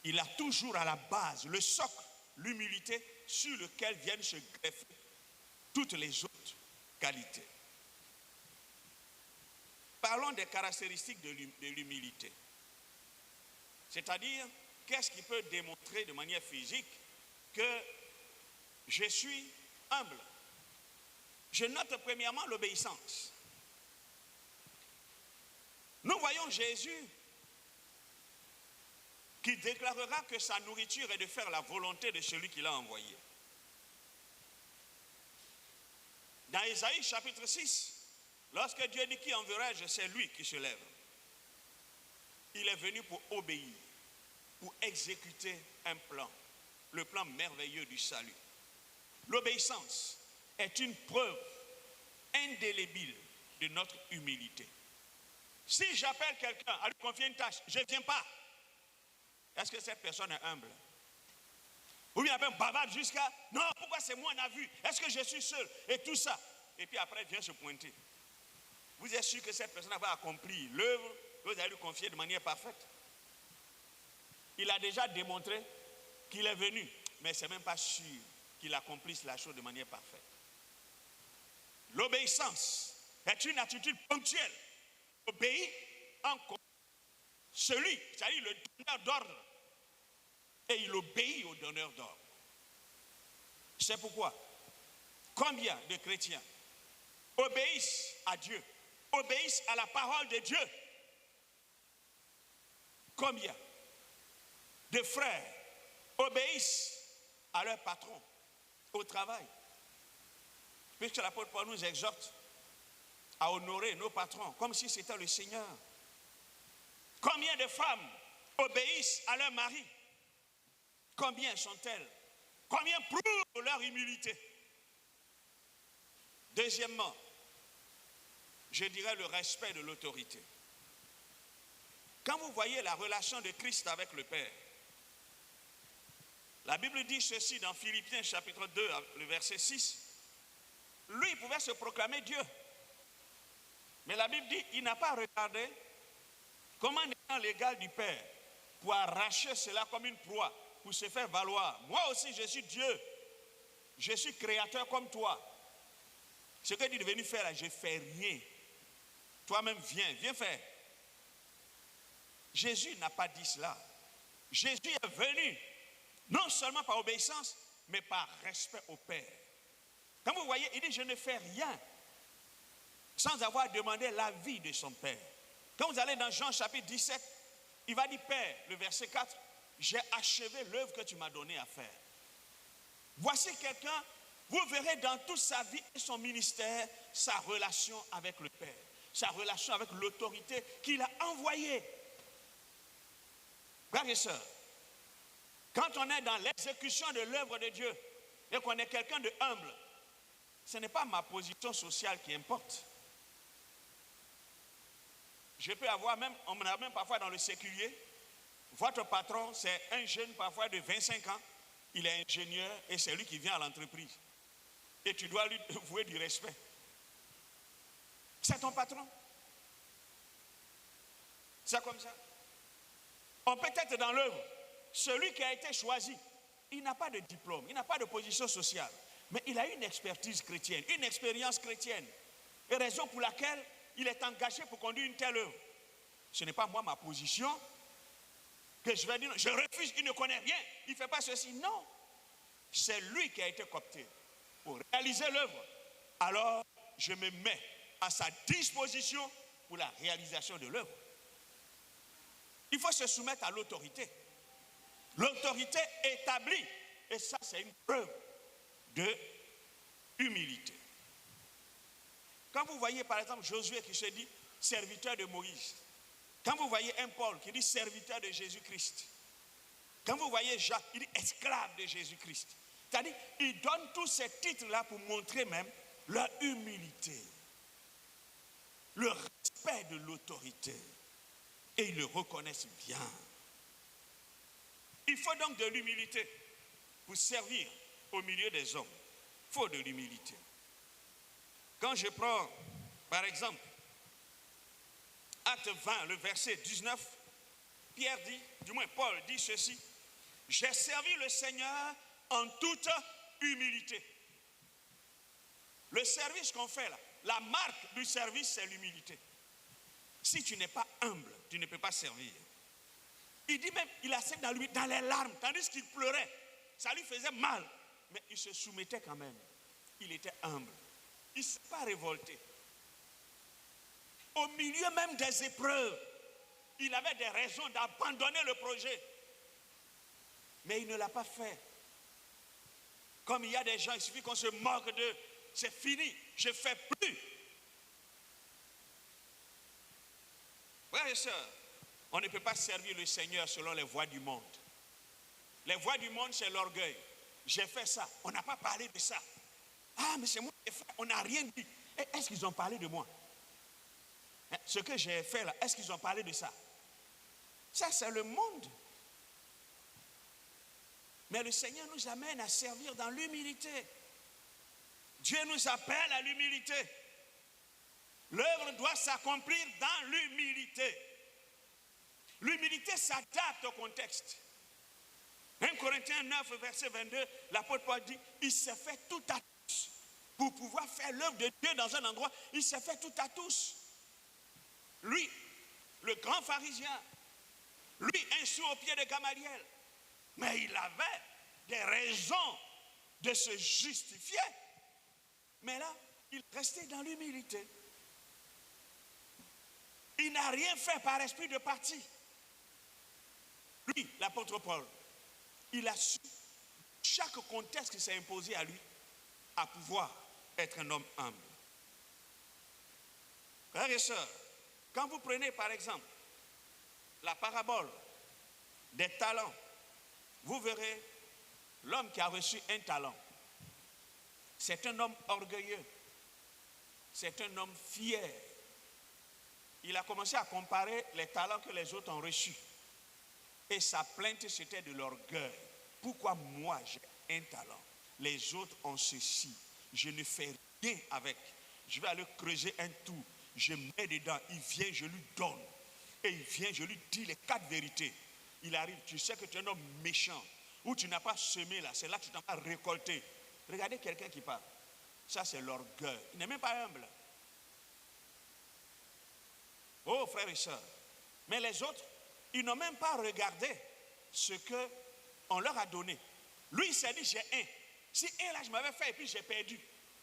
S2: il a toujours à la base le socle, l'humilité, sur lequel viennent se greffer toutes les autres qualités. Parlons des caractéristiques de l'humilité. C'est-à-dire, qu'est-ce qui peut démontrer de manière physique que je suis humble? Je note premièrement l'obéissance. Nous voyons Jésus qui déclarera que sa nourriture est de faire la volonté de celui qui l'a envoyé. Dans Ésaïe chapitre 6, lorsque Dieu dit qui enverrai-je, c'est lui qui se lève. Il est venu pour obéir, pour exécuter un plan, le plan merveilleux du salut. L'obéissance est une preuve indélébile de notre humilité. Si j'appelle quelqu'un à lui confier une tâche, je ne viens pas. Est-ce que cette personne est humble? Ou bien un bavard jusqu'à, non, pourquoi c'est moi on a vu? Est-ce que je suis seul? Et tout ça. Et puis après, il vient se pointer. Vous êtes sûr que cette personne va accomplir l'œuvre que vous allez lui confier de manière parfaite? Il a déjà démontré qu'il est venu, mais ce n'est même pas sûr qu'il accomplisse la chose de manière parfaite. L'obéissance est une attitude ponctuelle. Obéir en celui, c'est-à-dire le donneur d'ordre, et il obéit au donneur d'ordre. C'est pourquoi, combien de chrétiens obéissent à Dieu, obéissent à la parole de Dieu? Combien de frères obéissent à leur patron au travail? Puisque l'apôtre Paul nous exhorte à honorer nos patrons comme si c'était le Seigneur. Combien de femmes obéissent à leur mari? Combien sont-elles? Combien prouvent leur humilité? Deuxièmement, je dirais le respect de l'autorité. Quand vous voyez la relation de Christ avec le Père, la Bible dit ceci dans Philippiens chapitre 2, le verset 6. Lui, il pouvait se proclamer Dieu. Mais la Bible dit, il n'a pas regardé comment étant l'égal du Père pour arracher cela comme une proie, pour se faire valoir. Moi aussi, je suis Dieu. Je suis créateur comme toi. Ce que tu es venu faire là, je ne fais rien. Toi-même, viens faire. Jésus n'a pas dit cela. Jésus est venu, non seulement par obéissance, mais par respect au Père. Quand vous voyez, il dit, je ne fais rien sans avoir demandé l'avis de son Père. Quand vous allez dans Jean chapitre 17, il va dire, Père, le verset 4, j'ai achevé l'œuvre que tu m'as donnée à faire. Voici quelqu'un, vous verrez dans toute sa vie et son ministère, sa relation avec le Père, sa relation avec l'autorité qu'il a envoyée. Frères et sœurs, quand on est dans l'exécution de l'œuvre de Dieu et qu'on est quelqu'un de humble, ce n'est pas ma position sociale qui importe. Je peux avoir même, on a même parfois dans le séculier, votre patron, c'est un jeune parfois de 25 ans, il est ingénieur et c'est lui qui vient à l'entreprise. Et tu dois lui vouer du respect. C'est ton patron. C'est comme ça. On peut être dans l'œuvre. Celui qui a été choisi, il n'a pas de diplôme, il n'a pas de position sociale, mais il a une expertise chrétienne, une expérience chrétienne. Et raison pour laquelle il est engagé pour conduire une telle œuvre. Ce n'est pas moi ma position que je vais dire, je refuse, il ne connaît rien, il ne fait pas ceci. Non, c'est lui qui a été coopté pour réaliser l'œuvre. Alors, je me mets à sa disposition pour la réalisation de l'œuvre. Il faut se soumettre à l'autorité. L'autorité établie. Et ça, c'est une preuve de humilité. Quand vous voyez, par exemple, Josué qui se dit serviteur de Moïse, quand vous voyez un Paul qui dit serviteur de Jésus-Christ, quand vous voyez Jacques, il dit esclave de Jésus-Christ. C'est-à-dire, ils donnent tous ces titres-là pour montrer même leur humilité, le respect de l'autorité. Et ils le reconnaissent bien. Il faut donc de l'humilité pour servir au milieu des hommes. Il faut de l'humilité. Quand je prends, par exemple, Acte 20, le verset 19, Pierre dit, du moins Paul dit ceci, « J'ai servi le Seigneur en toute humilité. » Le service qu'on fait là, la marque du service, c'est l'humilité. Si tu n'es pas humble, tu ne peux pas servir. Il dit même, il accepte dans lui, dans les larmes, tandis qu'il pleurait. Ça lui faisait mal, mais il se soumettait quand même. Il était humble. Il ne s'est pas révolté. Au milieu même des épreuves, il avait des raisons d'abandonner le projet. Mais il ne l'a pas fait. Comme il y a des gens, il suffit qu'on se moque d'eux. C'est fini, je ne fais plus. Frères et sœurs, on ne peut pas servir le Seigneur selon les voies du monde. Les voies du monde, c'est l'orgueil. J'ai fait ça, on n'a pas parlé de ça. Ah, mais c'est moi qui ai fait, on n'a rien dit. Est-ce qu'ils ont parlé de moi? Ce que j'ai fait là, est-ce qu'ils ont parlé de ça? Ça, c'est le monde. Mais le Seigneur nous amène à servir dans l'humilité. Dieu nous appelle à l'humilité. L'œuvre doit s'accomplir dans l'humilité. L'humilité s'adapte au contexte. 1 Corinthiens 9, verset 22, l'apôtre Paul dit, il s'est fait tout à tous. Pour pouvoir faire l'œuvre de Dieu dans un endroit, il s'est fait tout à tous. Lui, le grand pharisien, lui, insu au pied de Gamaliel, mais il avait des raisons de se justifier. Mais là, il restait dans l'humilité. Il n'a rien fait par esprit de parti. Lui, l'apôtre Paul, il a su chaque contexte qui s'est imposé à lui à pouvoir être un homme humble. Frères et sœurs, quand vous prenez par exemple la parabole des talents, vous verrez l'homme qui a reçu un talent. C'est un homme orgueilleux. C'est un homme fier. Il a commencé à comparer les talents que les autres ont reçus. Et sa plainte, c'était de l'orgueil. Pourquoi moi, j'ai un talent? Les autres ont ceci. Je ne fais rien avec. Je vais aller creuser un trou. Je mets dedans. Il vient, je lui donne. Et il vient, je lui dis les 4 vérités. Il arrive, tu sais que tu es un homme méchant. Ou tu n'as pas semé là, c'est là que tu n'as pas récolté. Regardez quelqu'un qui parle. Ça, c'est l'orgueil. Il n'est même pas humble. Oh, frères et sœurs. Mais les autres, ils n'ont même pas regardé ce qu'on leur a donné. Lui, il s'est dit, j'ai un. Si un là, je m'avais fait et puis j'ai perdu.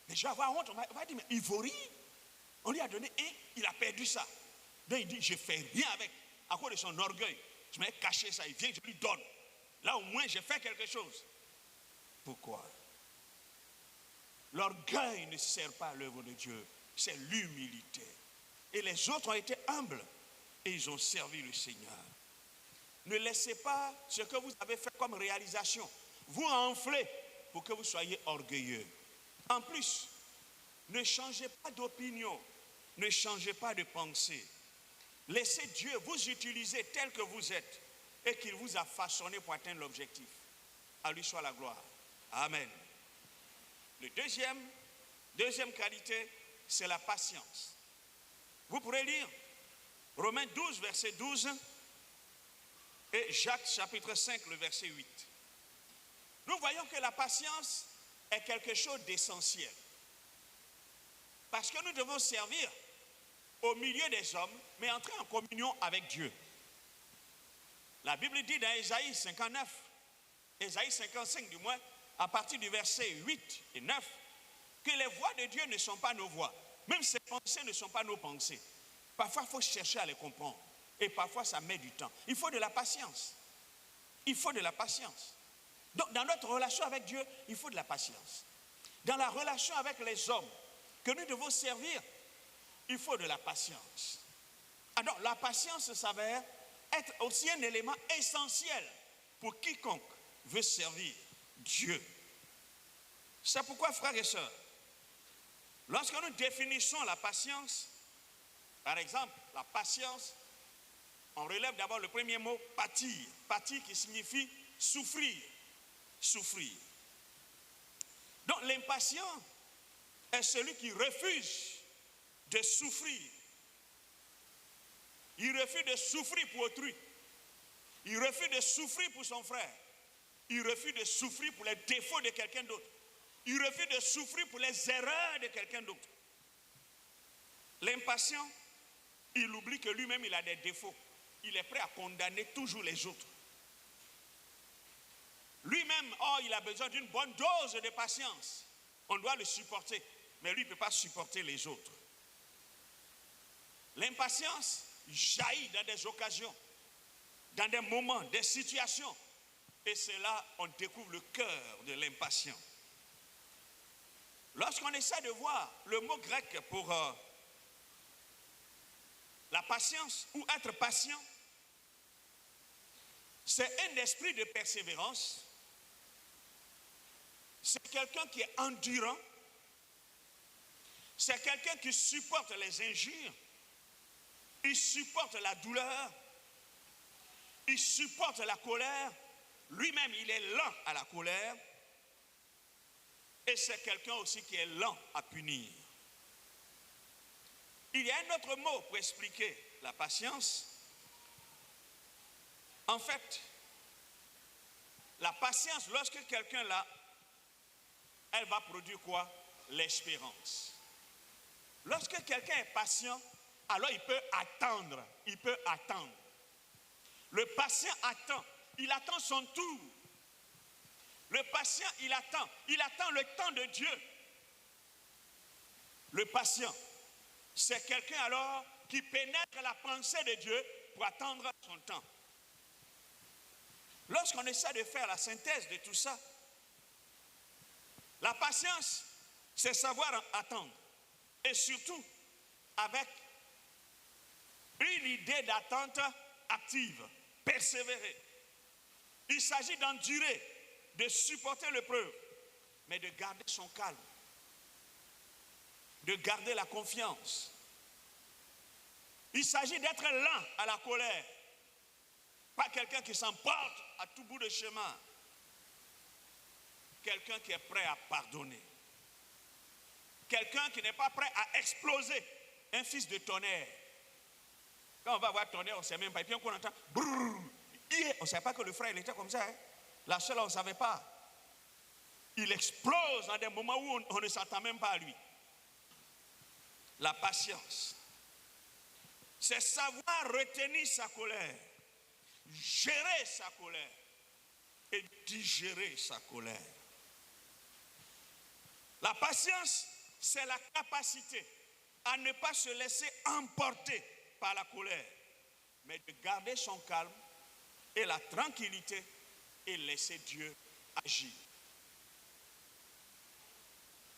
S2: Mais je vais avoir honte. On va dire, mais il vaut rien. On lui a donné un, il a perdu ça. Donc il dit, je ne fais rien avec. À cause de son orgueil. Je m'avais caché ça. Il vient, je lui donne. Là, au moins, j'ai fait quelque chose. Pourquoi? L'orgueil ne sert pas à l'œuvre de Dieu. C'est l'humilité. Et les autres ont été humbles. Et ils ont servi le Seigneur. Ne laissez pas ce que vous avez fait comme réalisation vous enfler pour que vous soyez orgueilleux. En plus, ne changez pas d'opinion. Ne changez pas de pensée. Laissez Dieu vous utiliser tel que vous êtes et qu'il vous a façonné pour atteindre l'objectif. À lui soit la gloire. Amen. Le deuxième qualité, c'est la patience. Vous pourrez lire Romains 12, verset 12 et Jacques chapitre 5, le verset 8. Nous voyons que la patience est quelque chose d'essentiel. Parce que nous devons servir au milieu des hommes, mais entrer en communion avec Dieu. La Bible dit dans Ésaïe 59, Ésaïe 55 du moins, à partir du verset 8 et 9, que les voix de Dieu ne sont pas nos voix. Même ses pensées ne sont pas nos pensées. Parfois, il faut chercher à les comprendre. Et parfois, ça met du temps. Il faut de la patience. Il faut de la patience. Donc, dans notre relation avec Dieu, il faut de la patience. Dans la relation avec les hommes que nous devons servir, il faut de la patience. Alors, la patience s'avère être aussi un élément essentiel pour quiconque veut servir Dieu. C'est pourquoi, frères et sœurs, lorsque nous définissons la patience, par exemple, la patience, on relève d'abord le premier mot, pâtir. Pâtir qui signifie souffrir. Souffrir. Donc l'impatient est celui qui refuse de souffrir. Il refuse de souffrir pour autrui. Il refuse de souffrir pour son frère. Il refuse de souffrir pour les défauts de quelqu'un d'autre. Il refuse de souffrir pour les erreurs de quelqu'un d'autre. L'impatient, il oublie que lui-même il a des défauts. Il est prêt à condamner toujours les autres. Lui-même, il a besoin d'une bonne dose de patience. On doit le supporter, mais lui ne peut pas supporter les autres. L'impatience jaillit dans des occasions, dans des moments, des situations. Et c'est là qu'on découvre le cœur de l'impatient. Lorsqu'on essaie de voir le mot grec pour la patience ou être patient, c'est un esprit de persévérance. C'est quelqu'un qui est endurant. C'est quelqu'un qui supporte les injures. Il supporte la douleur. Il supporte la colère. Lui-même, il est lent à la colère. Et c'est quelqu'un aussi qui est lent à punir. Il y a un autre mot pour expliquer la patience. En fait, la patience, lorsque quelqu'un l'a, elle va produire quoi? L'espérance. Lorsque quelqu'un est patient, alors il peut attendre. Il peut attendre. Le patient attend. Il attend son tour. Le patient, il attend le temps de Dieu. Le patient, c'est quelqu'un alors qui pénètre la pensée de Dieu pour attendre son temps. Lorsqu'on essaie de faire la synthèse de tout ça, la patience, c'est savoir attendre. Et surtout, avec une idée d'attente active, persévérer. Il s'agit d'endurer, de supporter l'épreuve, mais de garder son calme, de garder la confiance. Il s'agit d'être lent à la colère, pas quelqu'un qui s'emporte à tout bout de chemin, quelqu'un qui est prêt à pardonner, quelqu'un qui n'est pas prêt à exploser, un fils de tonnerre. Quand on va voir tonnerre, on ne sait même pas, et puis on entend brrr, on ne savait pas que le frère il était comme ça, hein? La seule on ne savait pas. Il explose dans des moments où on ne s'attend même pas à lui. La patience, c'est savoir retenir sa colère, gérer sa colère et digérer sa colère. La patience, c'est la capacité à ne pas se laisser emporter par la colère, mais de garder son calme et la tranquillité et laisser Dieu agir.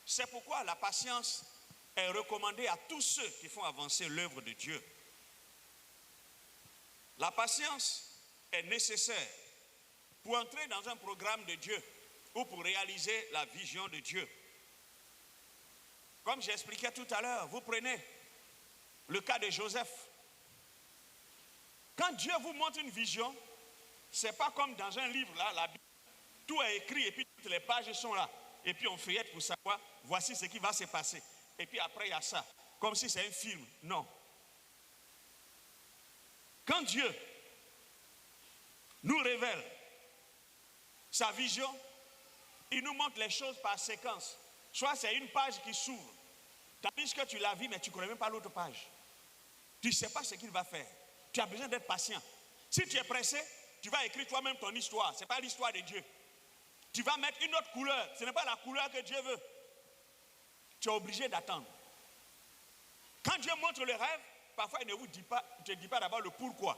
S2: C'est pourquoi la patience est recommandée à tous ceux qui font avancer l'œuvre de Dieu. La patience est nécessaire pour entrer dans un programme de Dieu ou pour réaliser la vision de Dieu. Comme j'expliquais tout à l'heure, vous prenez le cas de Joseph. Quand Dieu vous montre une vision, ce n'est pas comme dans un livre, là, la Bible, tout est écrit et puis toutes les pages sont là. Et puis on feuillette pour savoir, voici ce qui va se passer. Et puis après il y a ça, comme si c'est un film. Non. Quand Dieu nous révèle sa vision, il nous montre les choses par séquence. Soit c'est une page qui s'ouvre, tandis que tu l'as vu, mais tu ne connais même pas l'autre page. Tu ne sais pas ce qu'il va faire. Tu as besoin d'être patient. Si tu es pressé, tu vas écrire toi-même ton histoire. Ce n'est pas l'histoire de Dieu. Tu vas mettre une autre couleur. Ce n'est pas la couleur que Dieu veut. Tu es obligé d'attendre. Quand Dieu montre le rêve, parfois il ne te dit pas d'abord le pourquoi.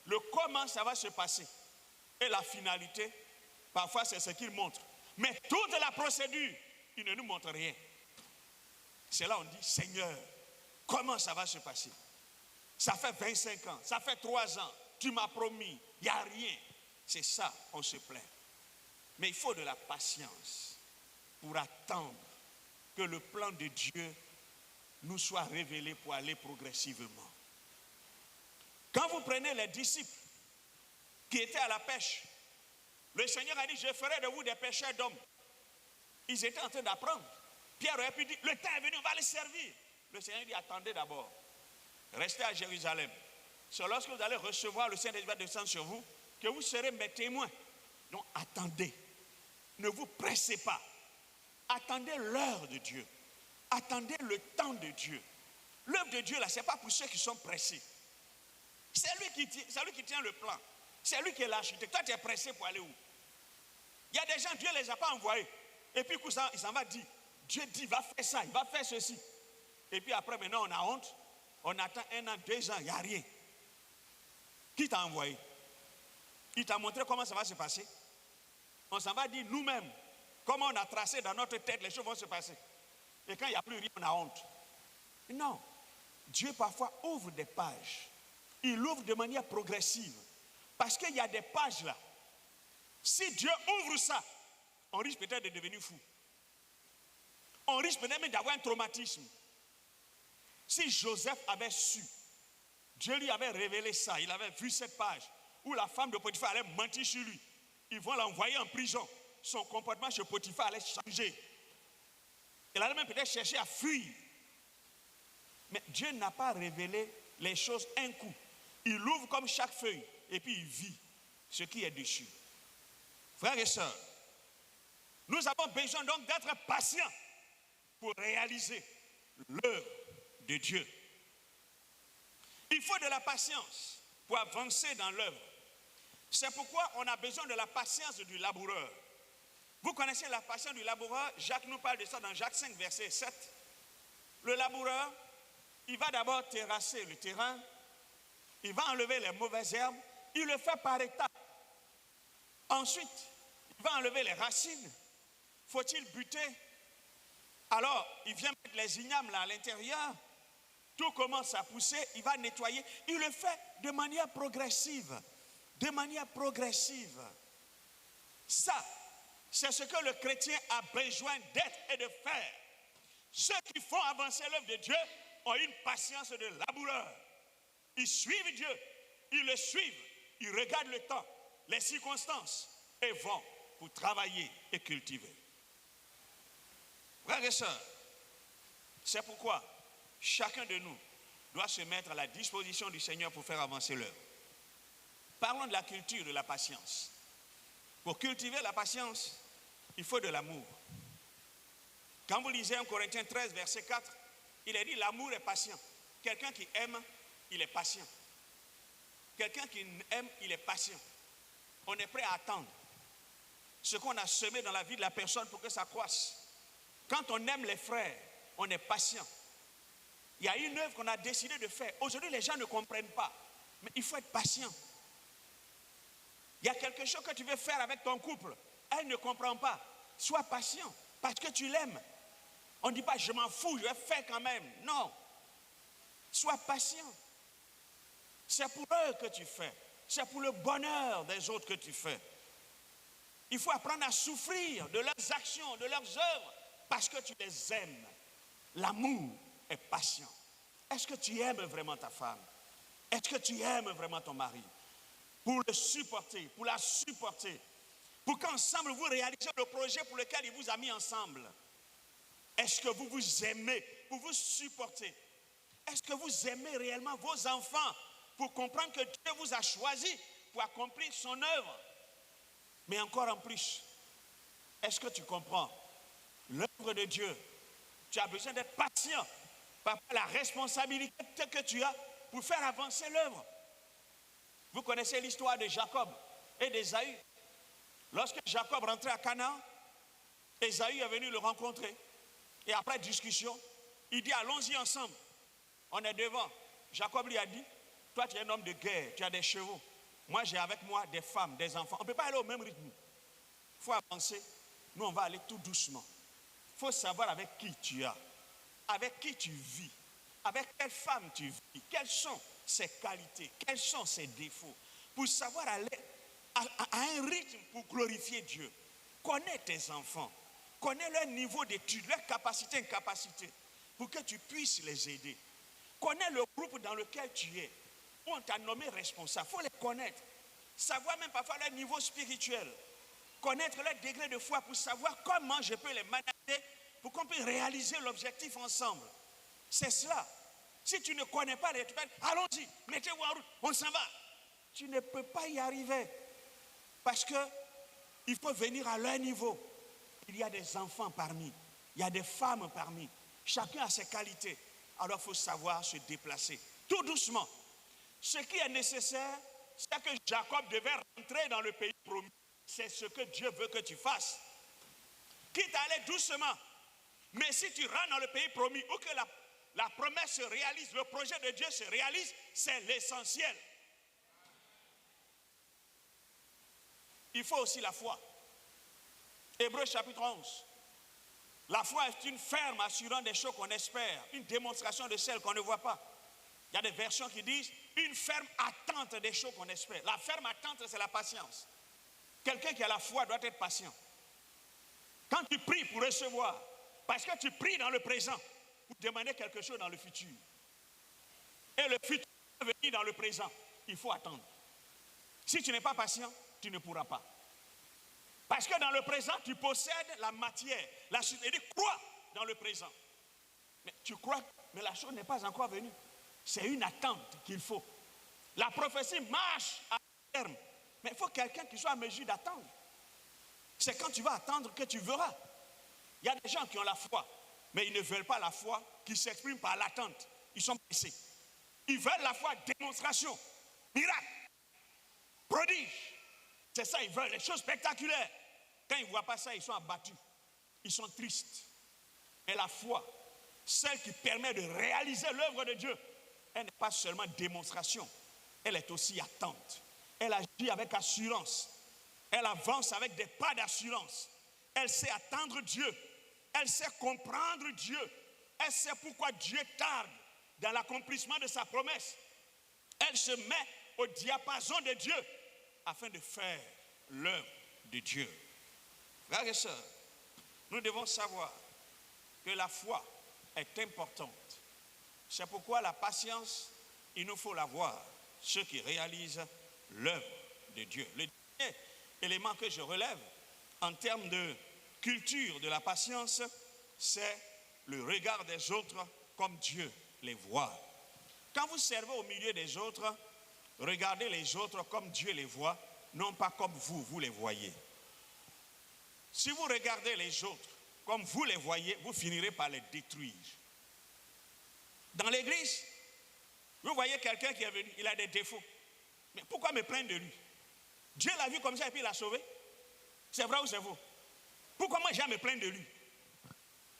S2: Le comment ça va se passer. Et la finalité, parfois c'est ce qu'il montre. Mais toute la procédure, il ne nous montre rien. C'est là on dit, Seigneur, comment ça va se passer? Ça fait 25 ans, ça fait 3 ans, tu m'as promis, il n'y a rien. C'est ça, on se plaint. Mais il faut de la patience pour attendre que le plan de Dieu nous soit révélé pour aller progressivement. Quand vous prenez les disciples qui étaient à la pêche, le Seigneur a dit, je ferai de vous des pêcheurs d'hommes. Ils étaient en train d'apprendre. Pierre aurait pu dire, le temps est venu, on va les servir. Le Seigneur dit, attendez d'abord. Restez à Jérusalem. C'est lorsque vous allez recevoir le Saint-Esprit descendre sur vous que vous serez mes témoins. Donc attendez. Ne vous pressez pas. Attendez l'heure de Dieu. Attendez le temps de Dieu. L'œuvre de Dieu là, ce n'est pas pour ceux qui sont pressés. C'est lui qui tient le plan. C'est lui qui est l'architecte. Toi, tu es pressé pour aller où? Il y a des gens, Dieu ne les a pas envoyés. Et puis, il s'en va dire, Dieu dit, il va faire ça, il va faire ceci. Et puis après, maintenant, on a honte. On attend 1 an, 2 ans, il n'y a rien. Qui t'a envoyé? Il t'a montré comment ça va se passer. On s'en va dire nous-mêmes, comment on a tracé dans notre tête, les choses vont se passer. Et quand il n'y a plus rien, on a honte. Non. Dieu parfois ouvre des pages. Il ouvre de manière progressive. Parce qu'il y a des pages là. Si Dieu ouvre ça, on risque peut-être de devenir fou. On risque peut-être même d'avoir un traumatisme. Si Joseph avait su, Dieu lui avait révélé ça, il avait vu cette page où la femme de Potiphar allait mentir sur lui. Ils vont l'envoyer en prison. Son comportement chez Potiphar allait changer. Il allait même peut-être chercher à fuir. Mais Dieu n'a pas révélé les choses un coup. Il ouvre comme chaque feuille et puis il vit ce qui est dessus. Frères et sœurs, nous avons besoin donc d'être patients pour réaliser l'œuvre de Dieu. Il faut de la patience pour avancer dans l'œuvre. C'est pourquoi on a besoin de la patience du laboureur. Vous connaissez la patience du laboureur. Jacques nous parle de ça dans Jacques 5, verset 7. Le laboureur, il va d'abord terrasser le terrain, il va enlever les mauvaises herbes, il le fait par étapes. Ensuite, il va enlever les racines. Faut-il buter? Alors, il vient mettre les ignames là à l'intérieur. Tout commence à pousser, il va nettoyer. Il le fait de manière progressive. De manière progressive. Ça, c'est ce que le chrétien a besoin d'être et de faire. Ceux qui font avancer l'œuvre de Dieu ont une patience de laboureur. Ils suivent Dieu, ils le suivent, ils regardent le temps, les circonstances et vont pour travailler et cultiver. Frères et sœurs, c'est pourquoi chacun de nous doit se mettre à la disposition du Seigneur pour faire avancer l'œuvre. Parlons de la culture de la patience. Pour cultiver la patience, il faut de l'amour. Quand vous lisez 1 Corinthiens 13, verset 4, il est dit l'amour est patient. Quelqu'un qui aime, il est patient. Quelqu'un qui aime, il est patient. On est prêt à attendre ce qu'on a semé dans la vie de la personne pour que ça croisse. Quand on aime les frères, on est patient. Il y a une œuvre qu'on a décidé de faire. Aujourd'hui, les gens ne comprennent pas. Mais il faut être patient. Il y a quelque chose que tu veux faire avec ton couple. Elle ne comprend pas. Sois patient parce que tu l'aimes. On ne dit pas je m'en fous, je vais faire quand même. Non. Sois patient. C'est pour eux que tu fais. C'est pour le bonheur des autres que tu fais. Il faut apprendre à souffrir de leurs actions, de leurs œuvres, parce que tu les aimes. L'amour est patient. Est-ce que tu aimes vraiment ta femme? Est-ce que tu aimes vraiment ton mari? Pour le supporter, pour la supporter, pour qu'ensemble vous réalisez le projet pour lequel il vous a mis ensemble. Est-ce que vous vous aimez pour vous supporter? Est-ce que vous aimez réellement vos enfants pour comprendre que Dieu vous a choisi pour accomplir son œuvre? Mais encore en plus, est-ce que tu comprends l'œuvre de Dieu? Tu as besoin d'être patient par la responsabilité que tu as pour faire avancer l'œuvre. Vous connaissez l'histoire de Jacob et d'Ésaü. Lorsque Jacob rentrait à Canaan, Ésaü est venu le rencontrer. Et après discussion, il dit allons-y ensemble. On est devant. Jacob lui a dit, toi tu es un homme de guerre, tu as des chevaux. Moi j'ai avec moi des femmes, des enfants. On ne peut pas aller au même rythme. Il faut avancer. Nous on va aller tout doucement. Il faut savoir avec qui tu as, avec qui tu vis, avec quelle femme tu vis, quelles sont ses qualités, quels sont ses défauts, pour savoir aller à un rythme pour glorifier Dieu. Connais tes enfants, connais leur niveau d'études, leur capacité, incapacité, pour que tu puisses les aider. Connais le groupe dans lequel tu es, où on t'a nommé responsable, il faut les connaître, savoir même parfois leur niveau spirituel, connaître leur degré de foi pour savoir comment je peux les manager pour qu'on puisse réaliser l'objectif ensemble. C'est cela. Si tu ne connais pas les trucs, allons-y, mettez-vous en route, on s'en va. Tu ne peux pas y arriver. Parce qu'il faut venir à leur niveau. Il y a des enfants parmi, il y a des femmes parmi. Chacun a ses qualités. Alors il faut savoir se déplacer. Tout doucement. Ce qui est nécessaire, c'est que Jacob devait rentrer dans le pays promis. C'est ce que Dieu veut que tu fasses. Quitte à aller doucement. Mais si tu rentres dans le pays promis, ou que la promesse se réalise, le projet de Dieu se réalise, c'est l'essentiel. Il faut aussi la foi. Hébreux chapitre 11. La foi est une ferme assurance des choses qu'on espère, une démonstration de celles qu'on ne voit pas. Il y a des versions qui disent une ferme attente des choses qu'on espère. La ferme attente, c'est la patience. Quelqu'un qui a la foi doit être patient. Quand tu pries pour recevoir, parce que tu pries dans le présent, pour demander quelque chose dans le futur. Et le futur va venir dans le présent. Il faut attendre. Si tu n'es pas patient, tu ne pourras pas. Parce que dans le présent, tu possèdes la matière. La suite, il dit, crois dans le présent. Mais tu crois, mais la chose n'est pas encore venue. C'est une attente qu'il faut. La prophétie marche à terme. Mais il faut quelqu'un qui soit à mesure d'attendre. C'est quand tu vas attendre que tu verras. Il y a des gens qui ont la foi, mais ils ne veulent pas la foi qui s'exprime par l'attente. Ils sont pressés. Ils veulent la foi démonstration, miracle, prodige. C'est ça, ils veulent, les choses spectaculaires. Quand ils ne voient pas ça, ils sont abattus. Ils sont tristes. Mais la foi, celle qui permet de réaliser l'œuvre de Dieu, elle n'est pas seulement démonstration, elle est aussi attente. Elle agit avec assurance. Elle avance avec des pas d'assurance. Elle sait attendre Dieu. Elle sait comprendre Dieu. Elle sait pourquoi Dieu tarde dans l'accomplissement de sa promesse. Elle se met au diapason de Dieu afin de faire l'œuvre de Dieu. Frères et sœurs, nous devons savoir que la foi est importante. C'est pourquoi la patience, il nous faut l'avoir, ceux qui réalisent l'œuvre de Dieu. Le dernier élément que je relève en termes de culture de la patience, c'est le regard des autres comme Dieu les voit. Quand vous servez au milieu des autres, regardez les autres comme Dieu les voit, non pas comme vous les voyez. Si vous regardez les autres comme vous les voyez, vous finirez par les détruire. Dans l'église, vous voyez quelqu'un qui est venu, il a des défauts. Mais pourquoi me plaindre de lui? Dieu l'a vu comme ça et puis il l'a sauvé. C'est vrai ou c'est faux? Pourquoi moi j'ai à me plaindre de lui?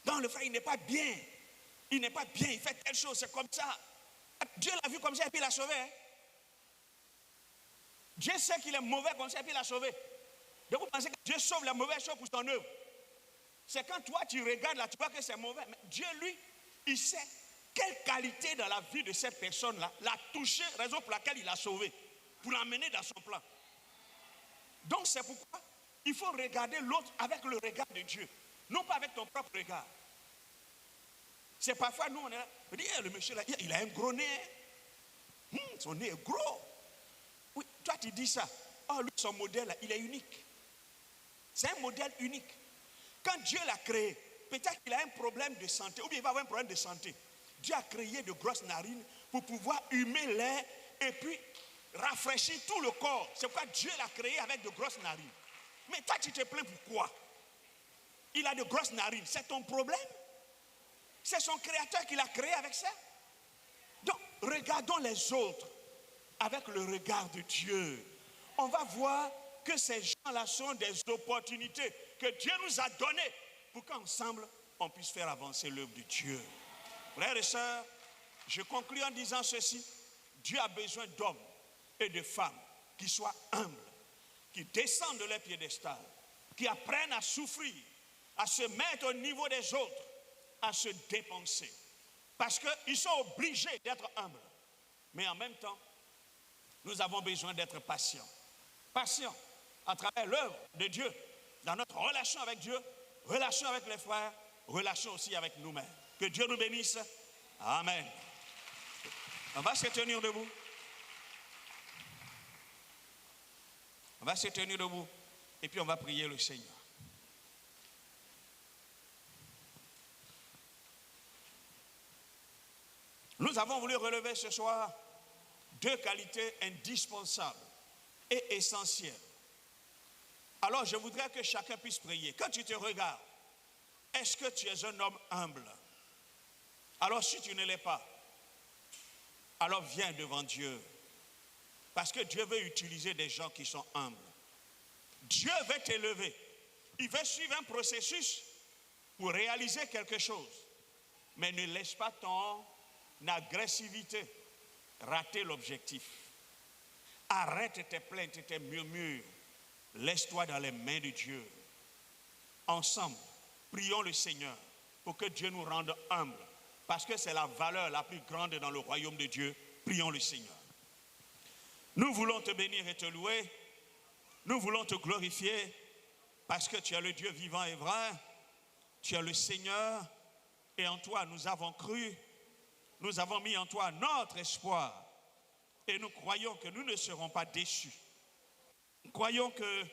S2: Donc le frère, il n'est pas bien. Il n'est pas bien, il fait telle chose, c'est comme ça. Dieu l'a vu comme ça et puis il l'a sauvé. Hein? Dieu sait qu'il est mauvais comme ça et puis il l'a sauvé. Donc vous pensez que Dieu sauve la mauvaise chose pour son œuvre. C'est quand toi tu regardes là, tu vois que c'est mauvais. Mais Dieu, lui, il sait quelle qualité dans la vie de cette personne-là l'a touché, raison pour laquelle il l'a sauvé, pour l'emmener dans son plan. Donc c'est pourquoi il faut regarder l'autre avec le regard de Dieu, non pas avec ton propre regard. C'est parfois nous on est là, on dit, le monsieur là, il a un gros nez. Son nez est gros. Oui, toi tu dis ça. Oh, lui, son modèle là, il est unique. C'est un modèle unique. Quand Dieu l'a créé, peut-être qu'il a un problème de santé, ou bien il va avoir un problème de santé. Dieu a créé de grosses narines pour pouvoir humer l'air et puis rafraîchir tout le corps. C'est pourquoi Dieu l'a créé avec de grosses narines. Mais toi, tu te plains pourquoi? Il a de grosses narines. C'est ton problème? C'est son créateur qui l'a créé avec ça? Donc, regardons les autres avec le regard de Dieu. On va voir que ces gens-là sont des opportunités que Dieu nous a données pour qu'ensemble, on puisse faire avancer l'œuvre de Dieu. Frères et sœurs, je conclue en disant ceci. Dieu a besoin d'hommes et de femmes qui soient humbles, qui descendent de leur piédestal, qui apprennent à souffrir, à se mettre au niveau des autres, à se dépenser. Parce qu'ils sont obligés d'être humbles. Mais en même temps, nous avons besoin d'être patients. Patients à travers l'œuvre de Dieu, dans notre relation avec Dieu, relation avec les frères, relation aussi avec nous-mêmes. Que Dieu nous bénisse. Amen. On va se tenir debout. On va se tenir debout et puis on va prier le Seigneur. Nous avons voulu relever ce soir deux qualités indispensables et essentielles. Alors je voudrais que chacun puisse prier. Quand tu te regardes, est-ce que tu es un homme humble? Alors si tu ne l'es pas, alors viens devant Dieu. Parce que Dieu veut utiliser des gens qui sont humbles. Dieu veut t'élever. Il veut suivre un processus pour réaliser quelque chose. Mais ne laisse pas ton agressivité rater l'objectif. Arrête tes plaintes et tes murmures. Laisse-toi dans les mains de Dieu. Ensemble, prions le Seigneur pour que Dieu nous rende humbles. Parce que c'est la valeur la plus grande dans le royaume de Dieu. Prions le Seigneur. Nous voulons te bénir et te louer. Nous voulons te glorifier parce que tu es le Dieu vivant et vrai. Tu es le Seigneur et en toi nous avons cru. Nous avons mis en toi notre espoir et nous croyons que nous ne serons pas déçus. Nous croyons que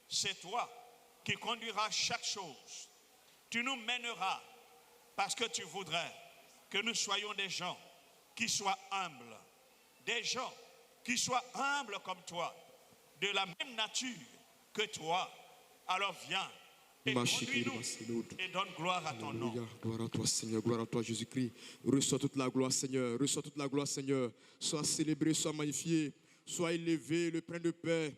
S2: c'est toi qui conduiras chaque chose. Tu nous mèneras parce que tu voudrais que nous soyons des gens qui soient humbles. Des gens qui soient humbles comme toi, de la même nature que toi. Alors viens et conduis-nous et donne gloire à ton nom.
S3: Gloire à toi Seigneur, gloire à toi Jésus-Christ. Reçois toute la gloire Seigneur, reçois toute la gloire Seigneur. Sois célébré, sois magnifié, sois élevé, le Prince de paix.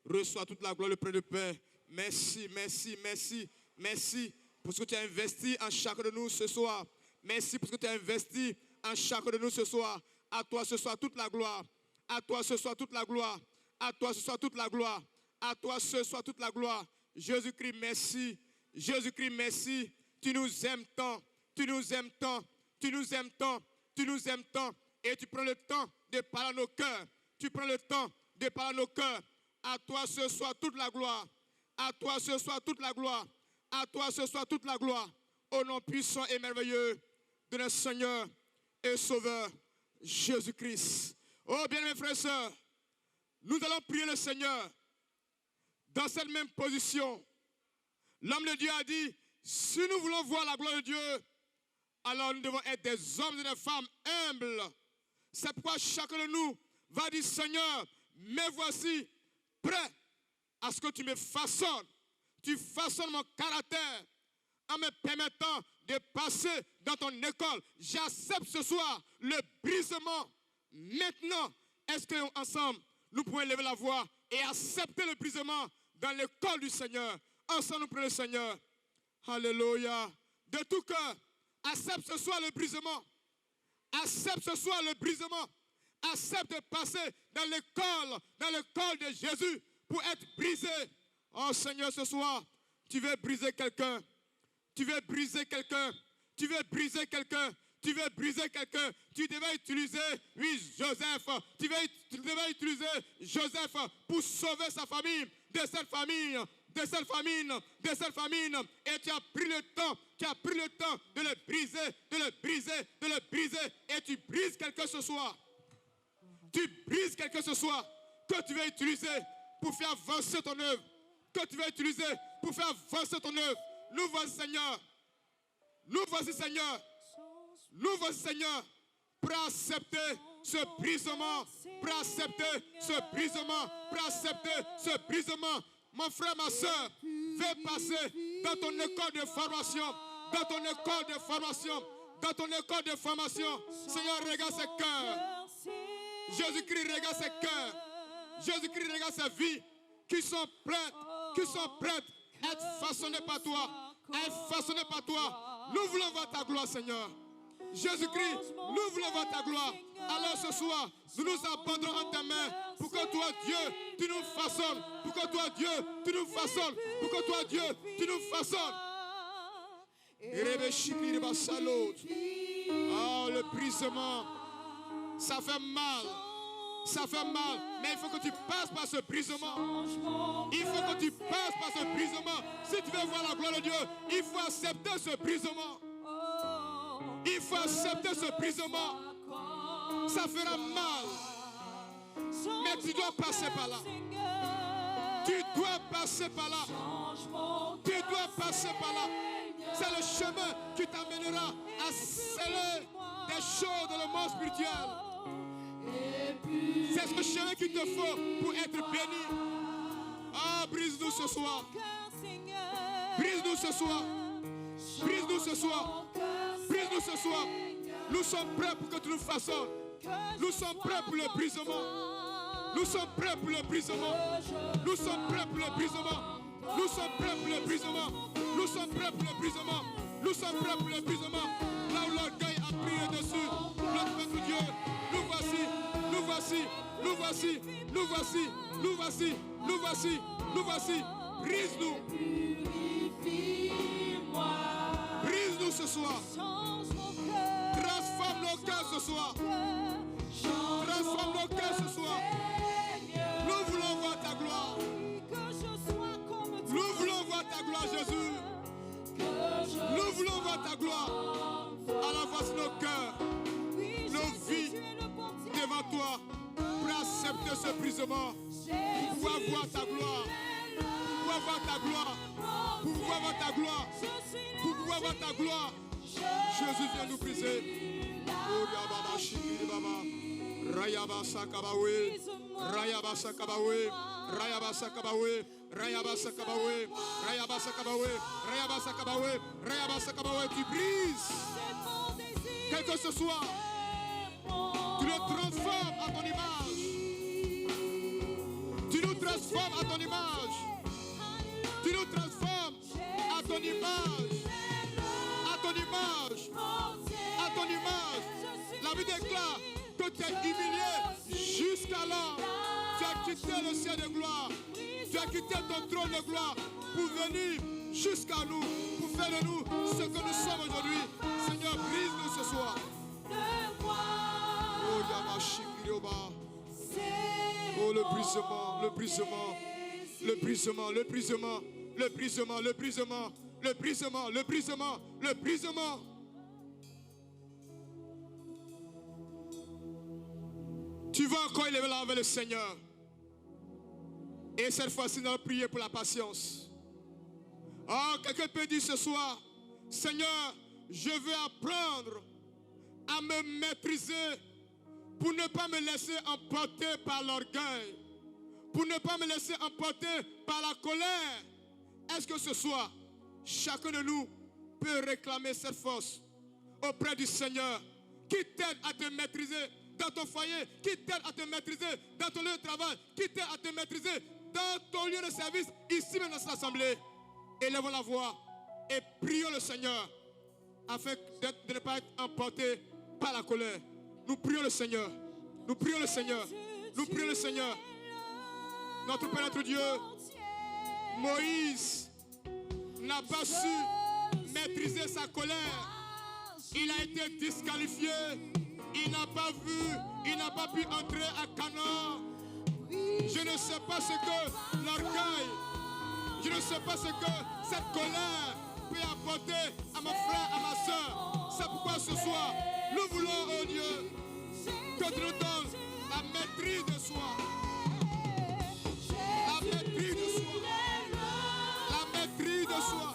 S3: Reçois toute la gloire, le Prince de paix. Merci, merci, merci, merci pour ce que tu as investi en chacun de nous ce soir. Merci pour ce que tu as investi en chacun de nous ce soir. À toi ce soir toute la gloire. À toi ce soir toute la gloire. À toi ce soir toute la gloire. À toi ce soir toute la gloire. Jésus-Christ, merci. Jésus-Christ, merci. Tu nous aimes tant. Tu nous aimes tant. Tu nous aimes tant. Tu nous aimes tant. Et tu prends le temps de parler à nos cœurs. Tu prends le temps de parler à nos cœurs. À toi ce soir toute la gloire. À toi ce soir toute la gloire. À toi ce soir toute la gloire. Au nom puissant et merveilleux de notre Seigneur et Sauveur Jésus-Christ. Oh bien mes frères et sœurs, nous allons prier le Seigneur dans cette même position. L'homme de Dieu a dit, si nous voulons voir la gloire de Dieu, alors nous devons être des hommes et des femmes humbles. C'est pourquoi chacun de nous va dire, Seigneur, me voici prêt à ce que tu me façonnes. Tu façonnes mon caractère en me permettant de passer dans ton école. J'accepte ce soir le brisement. Maintenant, est-ce qu'ensemble, nous pouvons lever la voix et accepter le brisement dans l'école du Seigneur? Ensemble, nous prions le Seigneur. Alléluia. De tout cœur, accepte ce soir le brisement. Accepte ce soir le brisement. Accepte de passer dans l'école de Jésus pour être brisé. Oh Seigneur, ce soir, tu veux briser quelqu'un. Tu veux briser quelqu'un. Tu veux briser quelqu'un. Tu veux briser quelqu'un. Tu devais utiliser, oui, Joseph. Tu devais utiliser Joseph pour sauver sa famille de cette famine. De cette famine. De cette famine. Et tu as pris le temps. Tu as pris le temps de le briser. De le briser. De le briser. Et tu brises quelqu'un ce soir. Tu brises quelqu'un ce soir. Que tu veux utiliser pour faire avancer ton œuvre. Que tu veux utiliser pour faire avancer ton œuvre. Nous voici, Seigneur. Nous voici, Seigneur. Nous voici, Seigneur, pour accepter ce brisement. Pour accepter ce brisement. Pour accepter ce brisement. Mon frère, ma soeur, fais passer dans ton école de formation. Dans ton école de formation. Dans ton école de formation. Seigneur, regarde ces cœurs. Jésus-Christ, regarde ces cœurs. Jésus-Christ, regarde ces vies qui sont prêtes à être façonnées par toi. À être façonnées par toi. Nous voulons voir ta gloire, Seigneur. Jésus-Christ, nous voulons voir ta gloire. Alors ce soir, nous nous abandonnons en tes mains pour que toi, Dieu, tu nous façonnes. Pour que toi, Dieu, tu nous façonnes. Pour que toi, Dieu, tu nous façonnes. Oh, le brisement, ça fait mal. Ça fait mal, mais il faut que tu passes par ce brisement. Il faut que tu passes par ce brisement. Si tu veux voir la gloire de Dieu, il faut accepter ce brisement. Il faut accepter ce brisement. Ça fera mal, mais tu dois passer par là. Tu dois passer par là. Tu dois passer par là. C'est le chemin qui t'amènera à sceller des choses dans le monde spirituel. C'est ce chemin qu'il te faut pour être béni. Ah, brise-nous ce soir. Brise-nous ce soir. Brise-nous ce soir. Brise-nous ce soir. Nous sommes prêts pour que tu nous façonnes. Nous sommes prêts pour le brisement. Nous sommes prêts pour le brisement. Nous sommes prêts pour le brisement. Nous sommes prêts pour le brisement. Nous sommes prêts pour le brisement. Nous sommes prêts pour le brisement. Là où l'orgueil a pris dessus, notre Maître Dieu, nous voici, nous voici, nous voici, nous voici, nous voici, nous voici, nous voici. Brise-nous. Brise-nous ce soir. Transforme nos cœurs ce soir. Transforme nos cœurs ce soir. Nous voulons voir ta gloire. Nous voulons voir ta gloire, Jésus. Nous voulons voir ta gloire. Alors voici nos cœurs, nos vies devant toi pour accepter ce brisement, pour pouvoir voir ta gloire, pour pouvoir voir ta gloire, pour pouvoir voir ta gloire, pour pouvoir voir ta gloire. Jésus vient nous briser. Rayaba Sakabawe, Rayaba Sakabawe, Rayaba Sakabawe, Rayaba Sakabawe, Rayaba Sakabawe, Rayaba Sakabawe, Rayaba Sakabawe, tu brises. Quel que ce soit, tu le transformes à ton image. Tu nous transformes à ton image. Tu ton image, à ton image, à ton image. La Bible déclare que tu es humilié jusqu'alors. Tu as quitté le ciel de gloire. Tu as quitté ton trône de gloire pour venir jusqu'à nous, pour faire de nous ce que nous sommes aujourd'hui. Seigneur, brise-nous ce soir. Oh, Yamashikirioba. Oh, le brisement, le brisement, le brisement, le brisement, le brisement, le brisement, le brisement, le brisement, le brisement. Tu vas encore élever là avec le Seigneur. Et cette fois-ci, nous allons prier pour la patience. Oh, quelqu'un peut dire ce soir, Seigneur, je veux apprendre à me maîtriser pour ne pas me laisser emporter par l'orgueil, pour ne pas me laisser emporter par la colère. Est-ce que ce soir, chacun de nous peut réclamer cette force auprès du Seigneur qui t'aide à te maîtriser dans ton foyer, qui t'aide à te maîtriser dans ton lieu de travail, qui t'aide à te maîtriser dans ton lieu de service, ici même dans cette assemblée. Élevons la voix et prions le Seigneur afin de ne pas être emporté par la colère. Nous prions le Seigneur. Nous prions le Seigneur. Nous prions le Seigneur. Notre Père, notre Dieu, Moïse n'a pas su maîtriser sa colère. Il a été disqualifié. Il n'a pas vu, il n'a pas pu entrer à Canaan. Je ne sais pas ce que l'orgueil, je ne sais pas ce que cette colère peut apporter à mon frère, à ma soeur. C'est pourquoi ce soir, nous voulons, oh Dieu, que tu nous donnes la maîtrise de soi. La maîtrise de soi. La maîtrise de soi.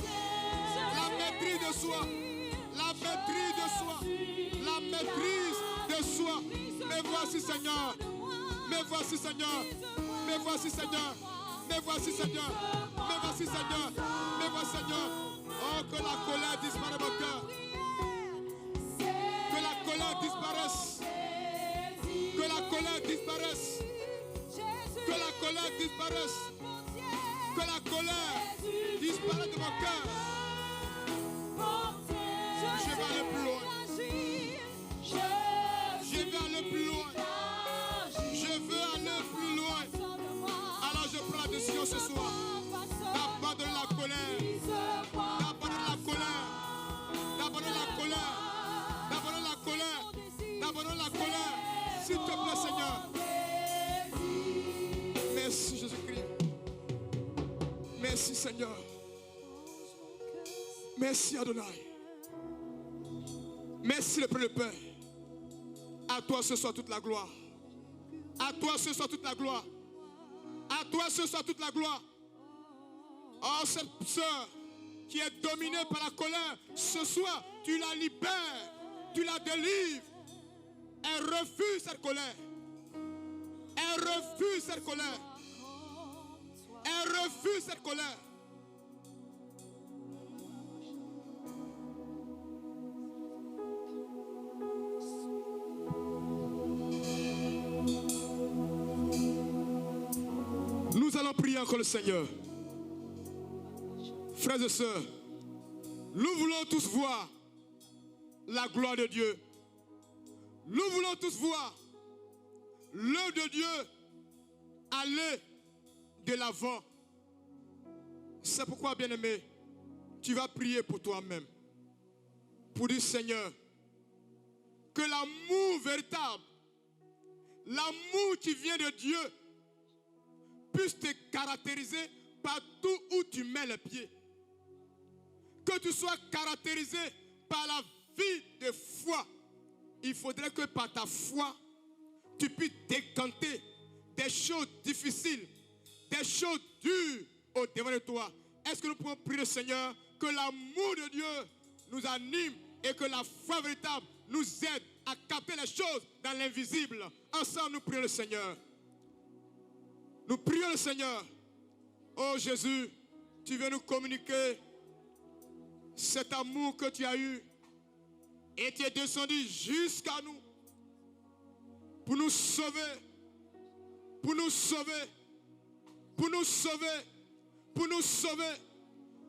S3: La maîtrise de soi. La maîtrise de soi. La maîtrise de soi. Mais voici, Seigneur. Mais voici, Seigneur. Mais voici, Seigneur. Mais voici, Seigneur. Mais voici, Seigneur. Mais voici, Seigneur. Oh, que la colère disparaisse de mon cœur. Que la colère disparaisse. Que la colère disparaisse. Que la colère disparaisse. Que la colère disparaisse de mon cœur. Je vais aller plus loin. Je vais aller plus loin. Je veux aller plus loin. Alors je prends la décision ce soir d'abandonner la colère. D'abandonner la colère. D'abandonner la colère. D'abandonner la colère. D'abandonner la colère. S'il te plaît, Seigneur. Merci, Jésus-Christ. Merci, Seigneur. Merci, Adonai. Merci, le Père. À toi ce soir toute la gloire. À toi ce soir toute la gloire. À toi ce soir toute la gloire. Oh, cette sœur qui est dominée par la colère, ce soir, tu la libères, tu la délivres. Elle refuse cette colère. Elle refuse cette colère. Elle refuse cette colère. Nous allons prier encore le Seigneur. Frères et sœurs, nous voulons tous voir la gloire de Dieu. Nous voulons tous voir l'œuvre de Dieu aller de l'avant. C'est pourquoi, bien-aimé, tu vas prier pour toi-même. Pour dire, Seigneur, que l'amour véritable, l'amour qui vient de Dieu, puisse te caractériser partout où tu mets les pieds. Que tu sois caractérisé par la vie de foi. Il faudrait que par ta foi, tu puisses décanter des choses difficiles, des choses dures au devant de toi. Est-ce que nous pouvons prier le Seigneur que l'amour de Dieu nous anime et que la foi véritable nous aide à capter les choses dans l'invisible? Ensemble, nous prions le Seigneur. Nous prions le Seigneur. Oh Jésus, tu viens nous communiquer cet amour que tu as eu et tu es descendu jusqu'à nous pour nous sauver, pour nous sauver, pour nous sauver, pour nous sauver.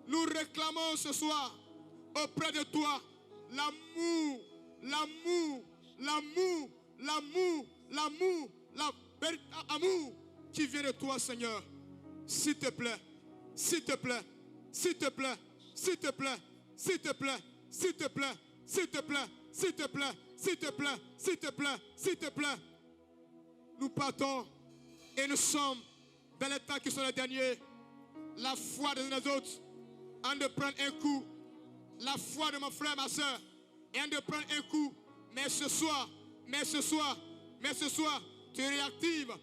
S3: Nous réclamons ce soir auprès de toi l'amour, l'amour, l'amour, l'amour, l'amour, l'amour qui vient de toi, Seigneur. S'il te plaît, s'il te plaît, s'il te plaît, s'il te plaît, s'il te plaît, s'il te plaît, s'il te plaît, s'il te plaît, s'il te plaît, s'il te plaît, s'il te plaît. Nous partons et nous sommes dans les temps qui sont les derniers. La foi des uns des autres, en de prendre un coup. La foi de mon frère, ma soeur, et en de prendre un coup. Mais ce soir, tu réactives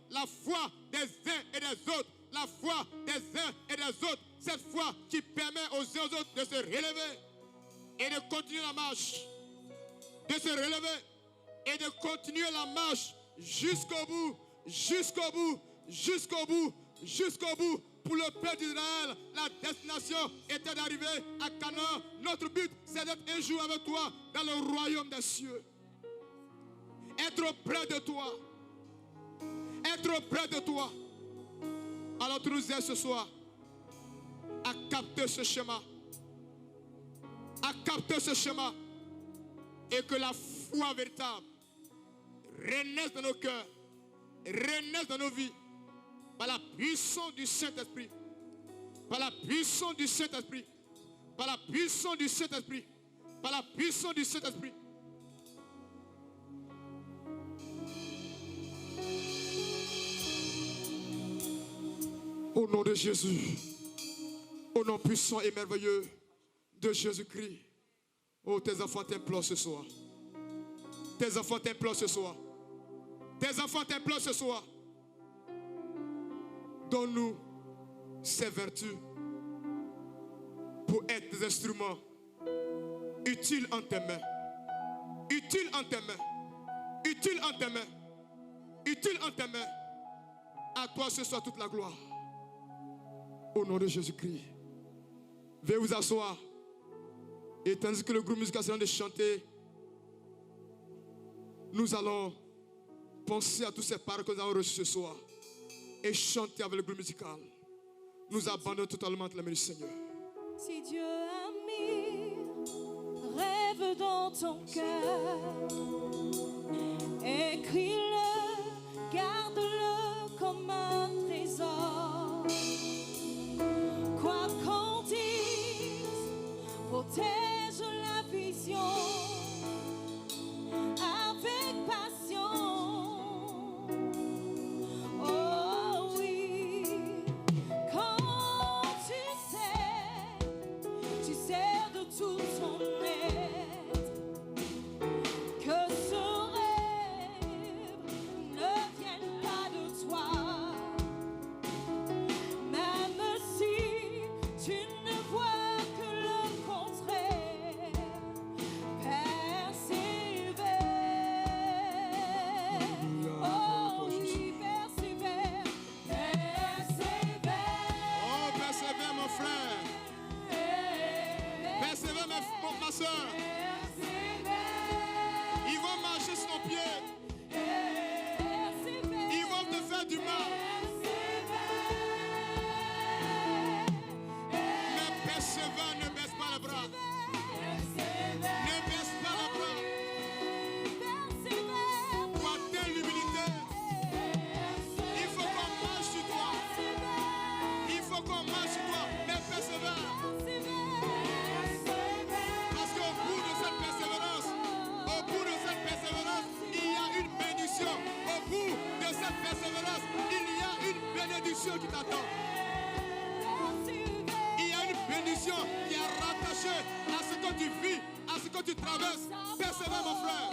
S3: la foi des uns et des autres. La foi des uns et des autres. Cette foi qui permet aux uns et aux autres de se relever et de continuer la marche. De se relever et de continuer la marche jusqu'au bout, jusqu'au bout, jusqu'au bout, jusqu'au bout. Pour le peuple d'Israël, la destination était d'arriver à Canaan. Notre but, c'est d'être un jour avec toi dans le royaume des cieux. Être près de toi. Être près de toi. Alors tu nous aides ce soir à capter ce schéma. À capter ce schéma. Et que la foi véritable renaisse dans nos cœurs. Renaisse dans nos vies. Par la puissance du Saint-Esprit. Par la puissance du Saint-Esprit. Par la puissance du Saint-Esprit. Par la puissance du Saint-Esprit. Au nom de Jésus. Au nom puissant et merveilleux de Jésus-Christ. Oh, tes enfants t'implorent ce soir. Tes enfants t'implorent ce soir. Tes enfants t'implorent ce soir. Donne-nous ces vertus pour être des instruments utiles en tes mains. Utiles en tes mains. Utiles en tes mains. Utiles en tes mains. À toi ce soit toute la gloire. Au nom de Jésus-Christ. Veuillez vous asseoir. Et tandis que le groupe musical est en train de chanter, nous allons penser à tous ces paroles que nous avons reçues ce soir. Et chanter avec le groupe musical. Nous abandonnons totalement la main du Seigneur.
S1: Si Dieu a mis rêve dans ton cœur, écris-le, garde-le comme un trésor. Quoi qu'on dise, protège la vision avec passion. Tout ton aide, que ce rêve ne vienne pas de toi, même si tu ne vois que le contraire, persévère, oh oui, persévère, persévère.
S3: Oh, persévère mon frère. Persévère ma soeur. Ils vont marcher sur ton pied. Ils vont te faire du mal. Mais persévère, ne baisse pas les bras. Ne baisse pas les bras. Pour atteindre l'humilité, il faut qu'on marche sur toi. Il faut qu'on marche sur toi. Mais persévère. Au bout de cette persévérance, il y a une bénédiction qui t'attend. Il y a une bénédiction qui est rattachée à ce que tu vis, à ce que tu traverses. Persévère mon frère.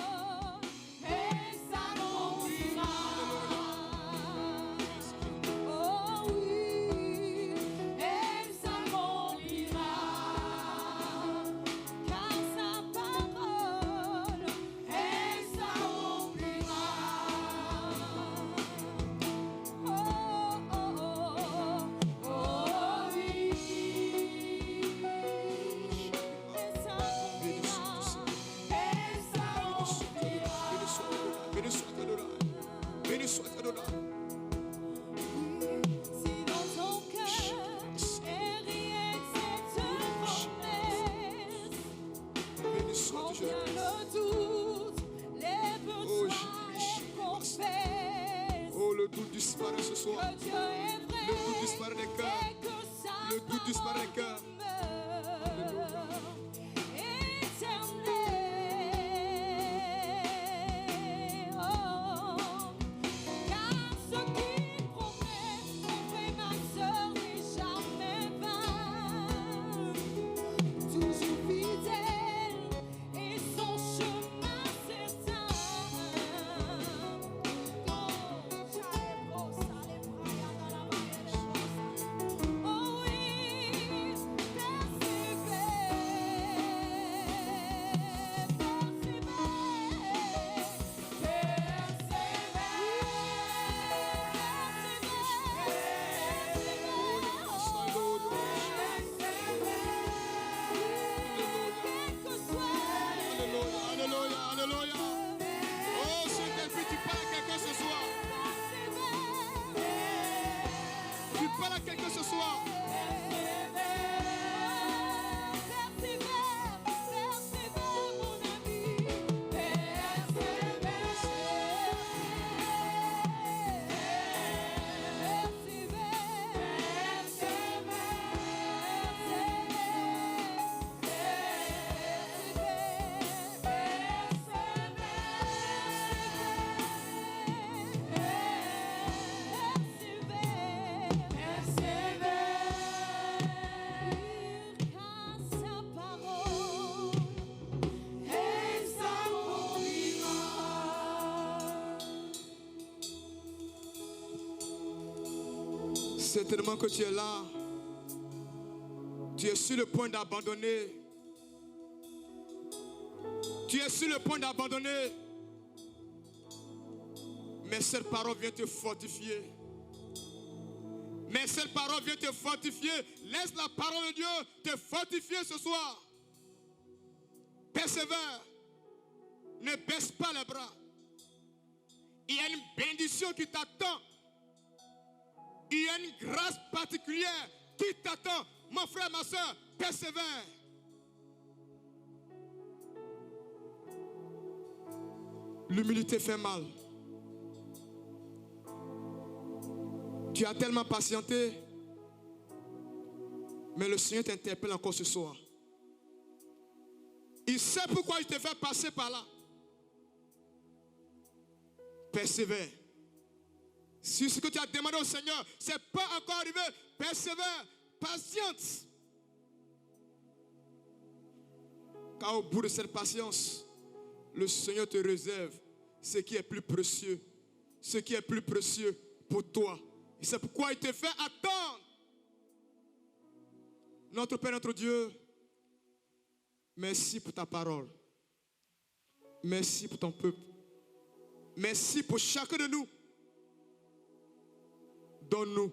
S3: le doute disparaît des cœurs. Certainement que tu es là. Tu es sur le point d'abandonner. Tu es sur le point d'abandonner. Mais cette parole vient te fortifier. Mais cette parole vient te fortifier. Laisse la parole de Dieu te fortifier ce soir. Persévère. Ne baisse pas les bras. Il y a une bénédiction qui t'attend. Il y a une grâce particulière qui t'attend. Mon frère, ma soeur, persévère. L'humilité fait mal. Tu as tellement patienté, mais le Seigneur t'interpelle encore ce soir. Il sait pourquoi il te fait passer par là. Persévère. Si ce que tu as demandé au Seigneur, ce n'est pas encore arrivé, persévère, patiente. Car au bout de cette patience, le Seigneur te réserve ce qui est plus précieux. Ce qui est plus précieux pour toi. Et c'est pourquoi il te fait attendre. Notre Père, notre Dieu, merci pour ta parole. Merci pour ton peuple. Merci pour chacun de nous. Donne-nous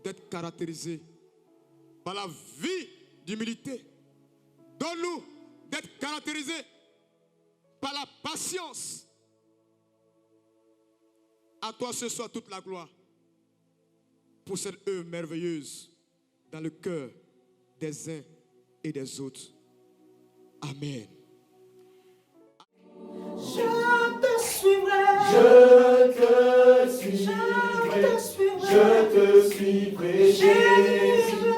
S3: d'être caractérisés par la vie d'humilité. Donne-nous d'être caractérisés par la patience. À toi ce soir toute la gloire pour cette œuvre merveilleuse dans le cœur des uns et des autres. Amen.
S1: Je te suivrai.
S4: Je te suivrai. Je te suivrai, Jésus.